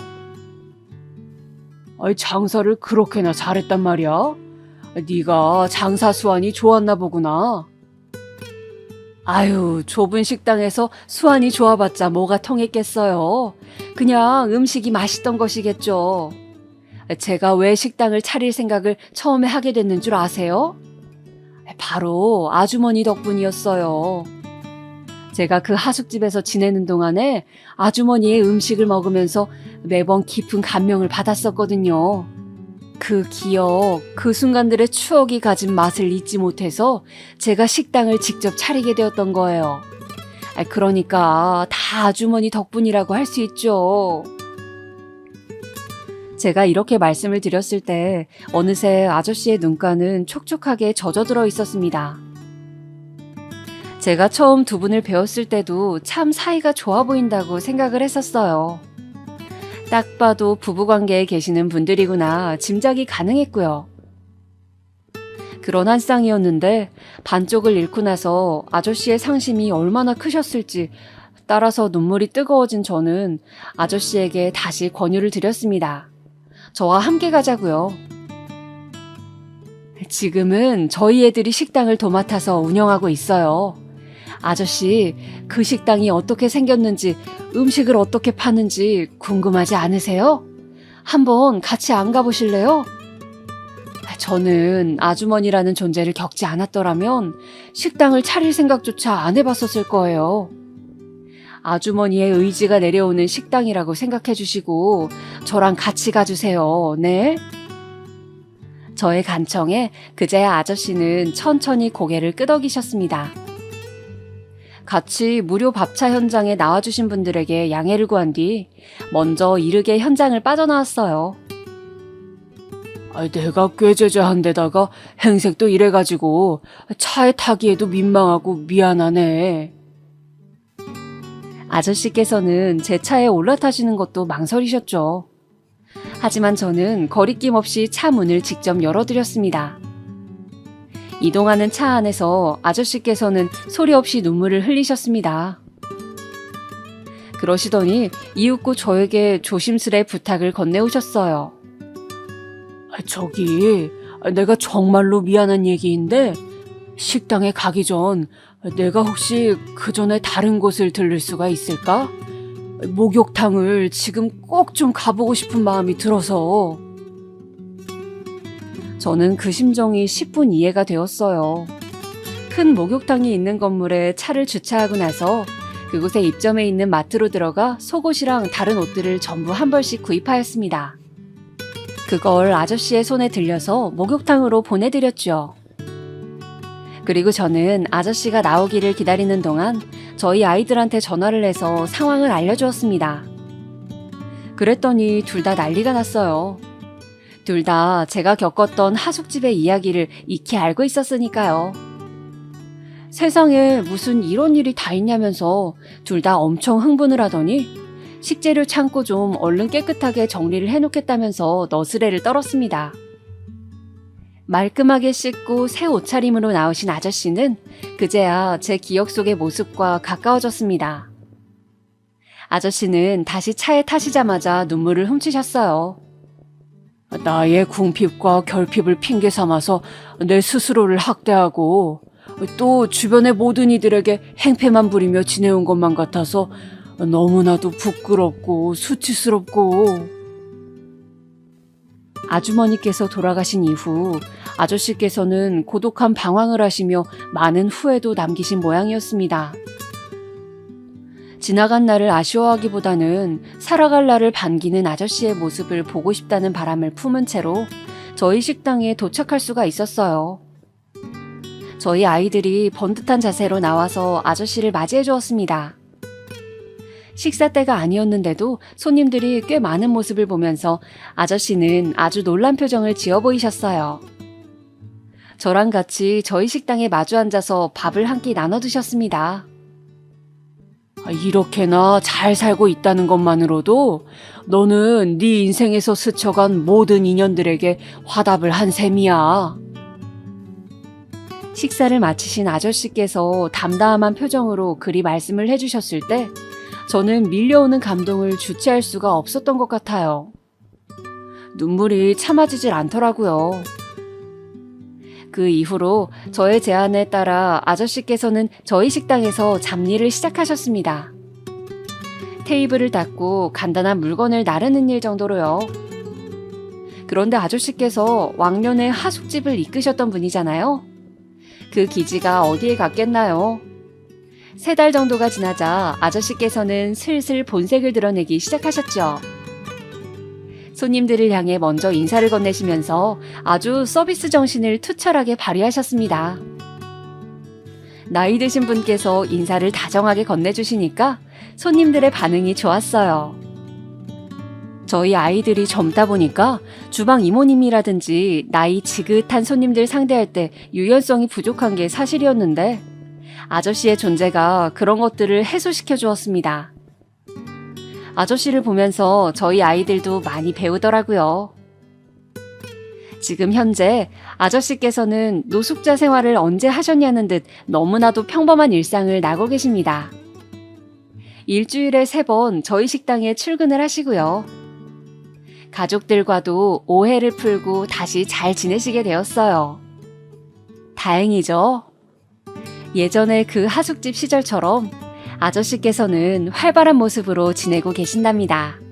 아이, 장사를 그렇게나 잘했단 말이야? 네가 장사 수완이 좋았나 보구나. 아유, 좁은 식당에서 수완이 좋아봤자 뭐가 통했겠어요. 그냥 음식이 맛있던 것이겠죠. 제가 왜 식당을 차릴 생각을 처음에 하게 됐는 줄 아세요? 바로 아주머니 덕분이었어요. 제가 그 하숙집에서 지내는 동안에 아주머니의 음식을 먹으면서 매번 깊은 감명을 받았었거든요. 그 기억, 그 순간들의 추억이 가진 맛을 잊지 못해서 제가 식당을 직접 차리게 되었던 거예요. 그러니까 다 아주머니 덕분이라고 할 수 있죠. 제가 이렇게 말씀을 드렸을 때 어느새 아저씨의 눈가는 촉촉하게 젖어들어 있었습니다. 제가 처음 두 분을 배웠을 때도 참 사이가 좋아 보인다고 생각을 했었어요. 딱 봐도 부부관계에 계시는 분들이구나 짐작이 가능했고요. 그런 한 쌍이었는데 반쪽을 잃고 나서 아저씨의 상심이 얼마나 크셨을지 따라서 눈물이 뜨거워진 저는 아저씨에게 다시 권유를 드렸습니다. 저와 함께 가자고요. 지금은 저희 애들이 식당을 도맡아서 운영하고 있어요. 아저씨, 그 식당이 어떻게 생겼는지, 음식을 어떻게 파는지 궁금하지 않으세요? 한번 같이 안 가보실래요? 저는 아주머니라는 존재를 겪지 않았더라면 식당을 차릴 생각조차 안 해봤었을 거예요. 아주머니의 의지가 내려오는 식당이라고 생각해 주시고 저랑 같이 가주세요. 네? 저의 간청에 그제야 아저씨는 천천히 고개를 끄덕이셨습니다. 같이 무료 밥차 현장에 나와주신 분들에게 양해를 구한 뒤 먼저 이르게 현장을 빠져나왔어요. 내가 꾀죄죄한 데다가 행색도 이래가지고 차에 타기에도 민망하고 미안하네. 아저씨께서는 제 차에 올라타시는 것도 망설이셨죠. 하지만 저는 거리낌 없이 차 문을 직접 열어드렸습니다. 이동하는 차 안에서 아저씨께서는 소리 없이 눈물을 흘리셨습니다. 그러시더니 이윽고 저에게 조심스레 부탁을 건네오셨어요. 저기, 내가 정말로 미안한 얘기인데 식당에 가기 전 내가 혹시 그 전에 다른 곳을 들를 수가 있을까? 목욕탕을 지금 꼭 좀 가보고 싶은 마음이 들어서. 저는 그 심정이 10분 이해가 되었어요. 큰 목욕탕이 있는 건물에 차를 주차하고 나서 그곳에 입점해 있는 마트로 들어가 속옷이랑 다른 옷들을 전부 한 벌씩 구입하였습니다. 그걸 아저씨의 손에 들려서 목욕탕으로 보내드렸죠. 그리고 저는 아저씨가 나오기를 기다리는 동안 저희 아이들한테 전화를 해서 상황을 알려주었습니다. 그랬더니 둘 다 난리가 났어요. 둘 다 제가 겪었던 하숙집의 이야기를 익히 알고 있었으니까요. 세상에 무슨 이런 일이 다 있냐면서 둘 다 엄청 흥분을 하더니 식재료 창고 좀 얼른 깨끗하게 정리를 해놓겠다면서 너스레를 떨었습니다. 말끔하게 씻고 새 옷차림으로 나오신 아저씨는 그제야 제 기억 속의 모습과 가까워졌습니다. 아저씨는 다시 차에 타시자마자 눈물을 훔치셨어요. 나의 궁핍과 결핍을 핑계 삼아서 내 스스로를 학대하고 또 주변의 모든 이들에게 행패만 부리며 지내온 것만 같아서 너무나도 부끄럽고 수치스럽고. 아주머니께서 돌아가신 이후 아저씨께서는 고독한 방황을 하시며 많은 후회도 남기신 모양이었습니다. 지나간 날을 아쉬워하기보다는 살아갈 날을 반기는 아저씨의 모습을 보고 싶다는 바람을 품은 채로 저희 식당에 도착할 수가 있었어요. 저희 아이들이 번듯한 자세로 나와서 아저씨를 맞이해 주었습니다. 식사 때가 아니었는데도 손님들이 꽤 많은 모습을 보면서 아저씨는 아주 놀란 표정을 지어 보이셨어요. 저랑 같이 저희 식당에 마주 앉아서 밥을 한 끼 나눠 드셨습니다. 이렇게나 잘 살고 있다는 것만으로도 너는 네 인생에서 스쳐간 모든 인연들에게 화답을 한 셈이야. 식사를 마치신 아저씨께서 담담한 표정으로 그리 말씀을 해주셨을 때 저는 밀려오는 감동을 주체할 수가 없었던 것 같아요. 눈물이 참아지질 않더라고요. 그 이후로 저의 제안에 따라 아저씨께서는 저희 식당에서 잡일을 시작하셨습니다. 테이블을 닦고 간단한 물건을 나르는 일 정도로요. 그런데 아저씨께서 왕년에 하숙집을 이끄셨던 분이잖아요. 그 기지가 어디에 갔겠나요? 3달 정도가 지나자 아저씨께서는 슬슬 본색을 드러내기 시작하셨죠. 손님들을 향해 먼저 인사를 건네시면서 아주 서비스 정신을 투철하게 발휘하셨습니다. 나이 드신 분께서 인사를 다정하게 건네주시니까 손님들의 반응이 좋았어요. 저희 아이들이 젊다 보니까 주방 이모님이라든지 나이 지긋한 손님들 상대할 때 유연성이 부족한 게 사실이었는데 아저씨의 존재가 그런 것들을 해소시켜 주었습니다. 아저씨를 보면서 저희 아이들도 많이 배우더라고요. 지금 현재 아저씨께서는 노숙자 생활을 언제 하셨냐는 듯 너무나도 평범한 일상을 나고 계십니다. 일주일에 3번 저희 식당에 출근을 하시고요. 가족들과도 오해를 풀고 다시 잘 지내시게 되었어요. 다행이죠. 예전에 그 하숙집 시절처럼 아저씨께서는 활발한 모습으로 지내고 계신답니다.